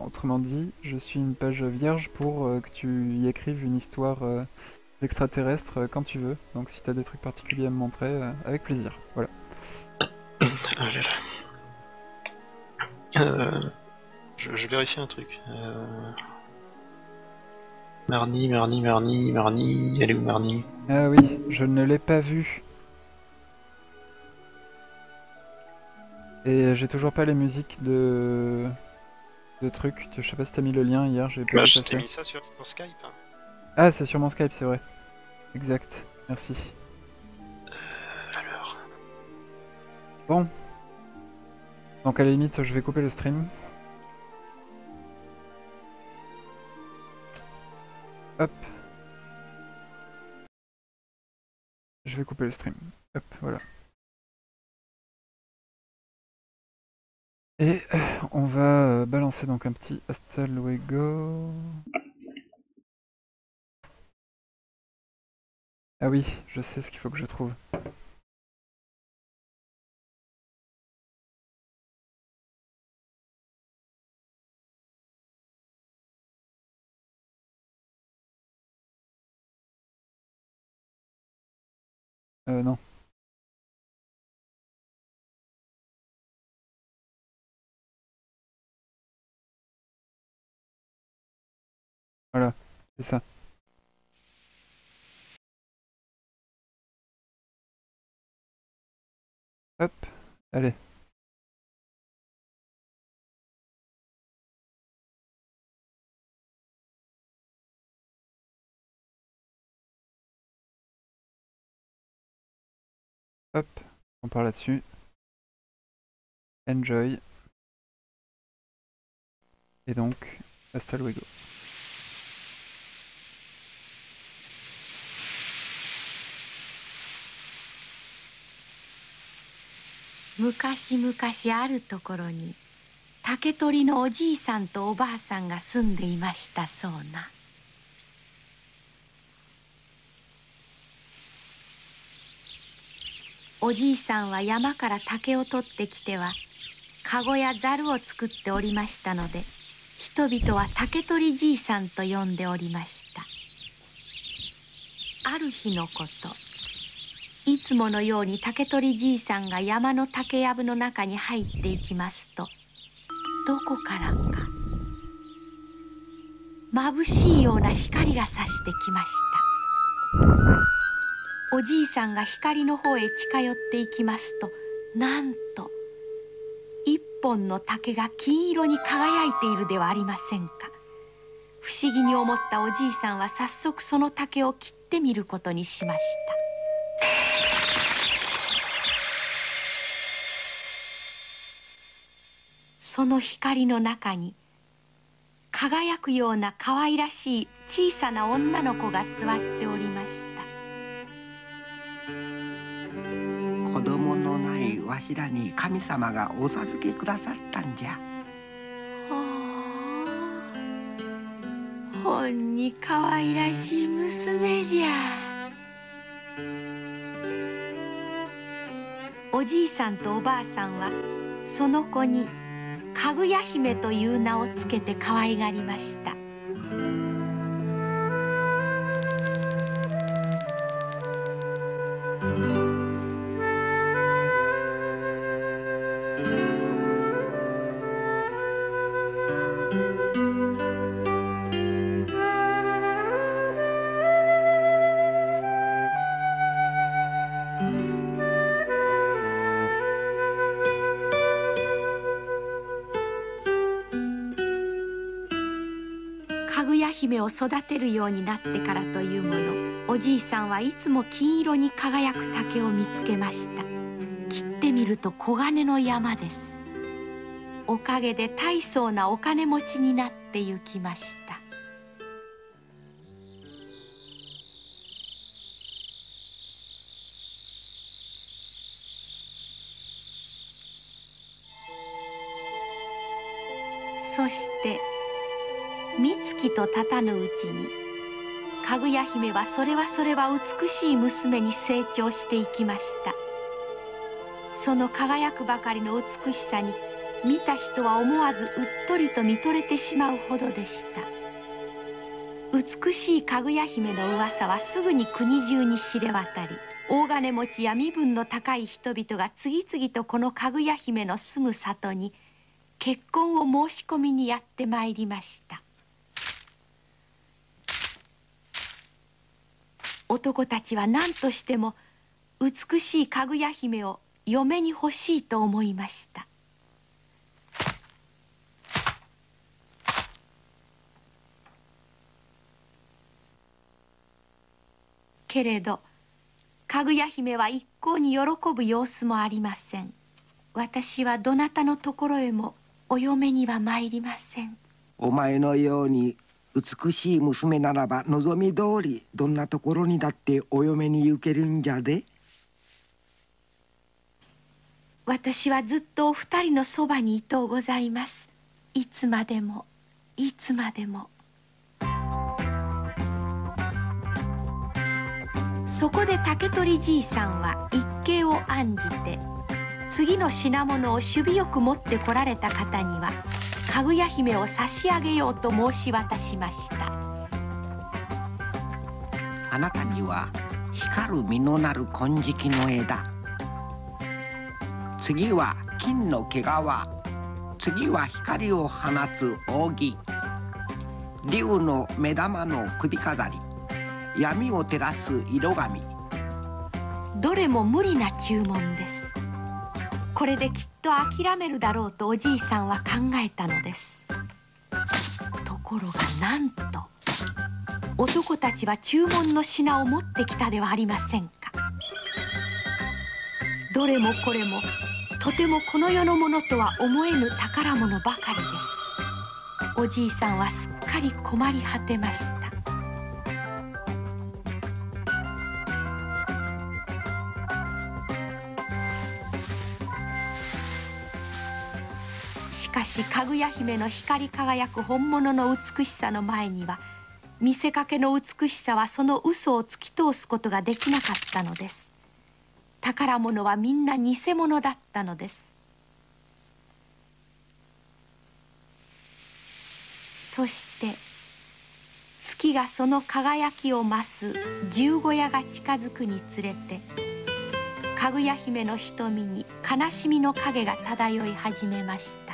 autrement dit, je suis une page vierge pour que tu y écrives une histoire d'extraterrestre quand tu veux. Donc si t'as des trucs particuliers à me montrer, avec plaisir. Voilà. Ah là là. Je vérifie un truc. Marnie. Elle est où Marnie? Ah oui, je ne l'ai pas vu. Et j'ai toujours pas les musiques de trucs. Je sais pas si t'as mis le lien hier, j'ai pas Bah, vu je t'ai passer. mis ça sur Skype. Hein. Ah, c'est sur mon Skype, c'est vrai. Exact. Merci. Alors. Bon, donc à la limite, je vais couper le stream. Hop, je vais couper le stream. Hop, voilà. Et on va balancer donc un petit Hasta luego. Ah oui, je sais ce qu'il faut que je trouve. Non. Voilà, c'est ça. Hop, allez. Hop, on part là-dessus. Enjoy. Et donc, hasta luego. 昔々あるところに竹取のおじいさんとおばあさんが住んでいましたそうな。おじいさんは山から竹を取ってきてはかごやざるを作っておりましたので、人々は竹取じいさんと呼んでおりました。ある日のこと、いつものように竹取じいさんが山の竹やぶの中に入っていきますと、どこからか眩しいような光が差してきました。おじいさんが光の方へ近寄っていきますと、なんと一本の竹が金色に輝いているではありませんか。不思議に思ったおじいさんは早速その竹を切ってみることにしました。その光の中に輝くような可愛らしい小さな女の子が座っておりました。子供のないわしらに神様がお授けくださったんじゃ。ほんに可愛らしい娘じゃ。おじいさんとおばあさんはその子にかぐや姫という名をつけて可愛がりました。かぐや姫を育てるようになってからというもの、おじいさんはいつも金色に輝く竹を見つけました。切ってみると黄金の山です。おかげで大層なお金持ちになってゆきました。そして三月とたたぬうちにかぐや姫はそれは美しい娘に成長していきました。その輝くばかりの美しさに見た人は思わずうっとりと見とれてしまうほどでした。美しいかぐや姫の噂はすぐに国中に知れ渡り、大金持ちや身分の高い人々が次々とこのかぐや姫の住む里に結婚を申し込みにやってまいりました。男たちは何としても美しいかぐや姫を嫁に欲しいと思いました。けれどかぐや姫は一向に喜ぶ様子もありません。私はどなたのところへもお嫁には参りません。お前のように美しい娘ならば望み通りどんなところにだってお嫁に行けるんじゃで。私はずっとお二人のそばにいとうございます。いつまでもいつまでも。そこで竹取じいさんは一計を案じて、次の品物を守備よく持ってこられた方にはかぐや姫を差し上げようと申し渡しました。あなたには光る実のなる金色の枝、次は金の毛皮、次は光を放つ扇、竜の目玉の首飾り、闇を照らす色紙。どれも無理な注文です。これできっと諦めるだろうとおじいさんは考えたのです。ところがなんと男たちは注文の品を持ってきたではありませんか。どれもこれもとてもこの世のものとは思えぬ宝物ばかりです。おじいさんはすっかり困り果てました。しかしかぐや姫の光り輝く本物の美しさの前には、見せかけの美しさはその嘘を突き通すことができなかったのです。宝物はみんな偽物だったのです。そして月がその輝きを増す十五夜が近づくにつれて、かぐや姫の瞳に悲しみの影が漂い始めました。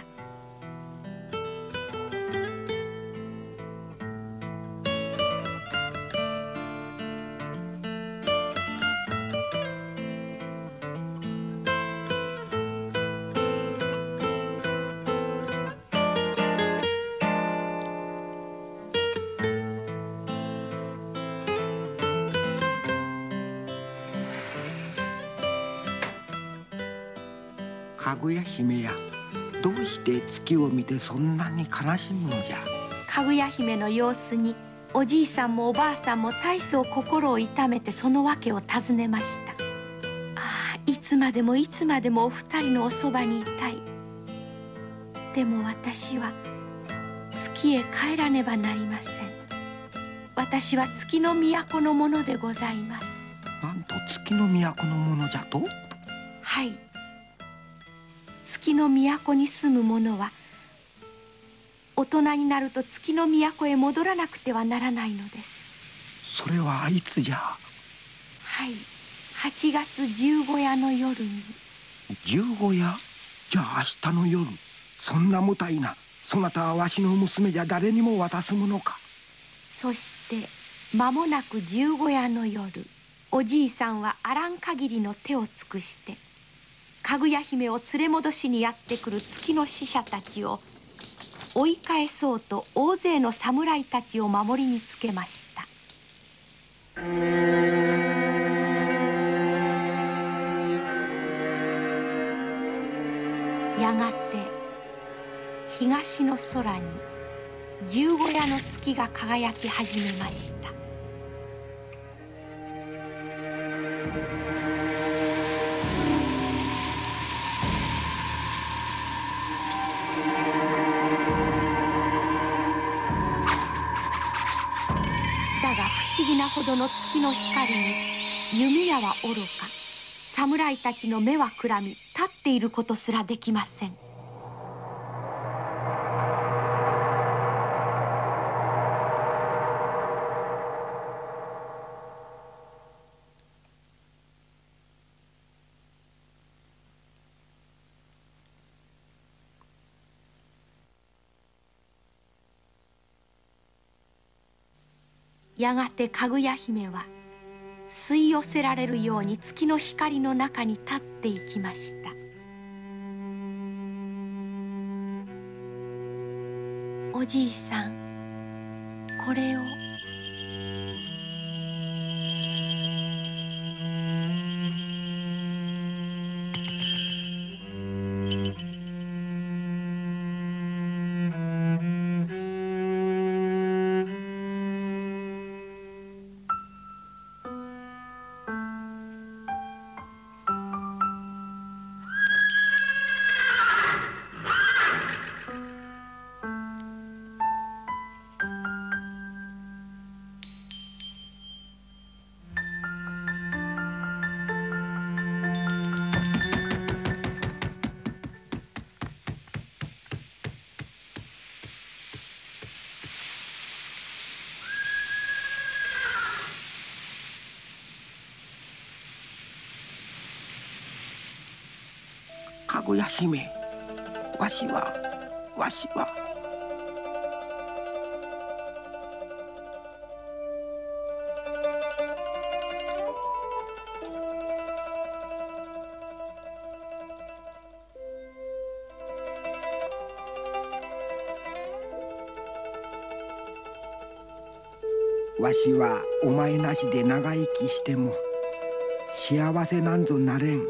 かぐや姫や、どうして月を見てそんなに悲しむのじゃ。かぐや姫の様子におじいさんもおばあさんも大層心を痛めてその訳を尋ねました。ああ、いつまでもいつまでもお二人のおそばにいたい。でも私は月へ帰らねばなりません。私は月の都のものでございます。なんと月の都のものじゃと。はい、月の都に住む者は大人になると月の都へ戻らなくてはならないのです。それはいつじゃ。はい、8月15夜の夜に。15夜じゃあ明日の夜。そんな無体なそなたはわしの娘じゃ誰にも渡すものか。そして間もなく15夜の夜、おじいさんはあらん限りの手を尽くしてかぐや姫を連れ戻しにやってくる月の使者たちを追い返そうと大勢の侍たちを守りにつけました。やがて東の空に15夜の月が輝き始めました。だが不思議なほどの月の光に弓矢はおろか、侍たちの目はくらみ、立っていることすらできません。やがてかぐや姫は吸い寄せられるように月の光の中に立っていきました。おじいさん、これを。かぐや姫、わしはわしはお前なしで長生きしても幸せなんぞなれん。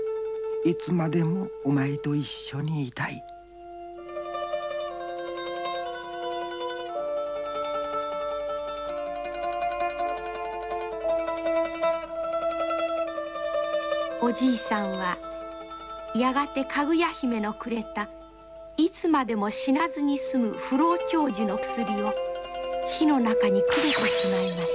いつまでもお前と一緒にいたい。おじいさんはやがてかぐや姫のくれたいつまでも死なずに済む不老長寿の薬を火の中にくれてしまいまし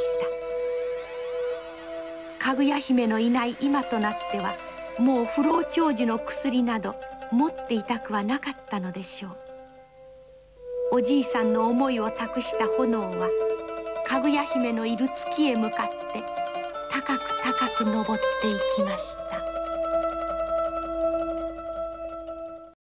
た。かぐや姫のいない今となってはもう不老長寿の薬など持っていたくはなかったのでしょう。おじいさんの思いを託した炎はかぐや姫のいる月へ向かって高く高く登っていきました。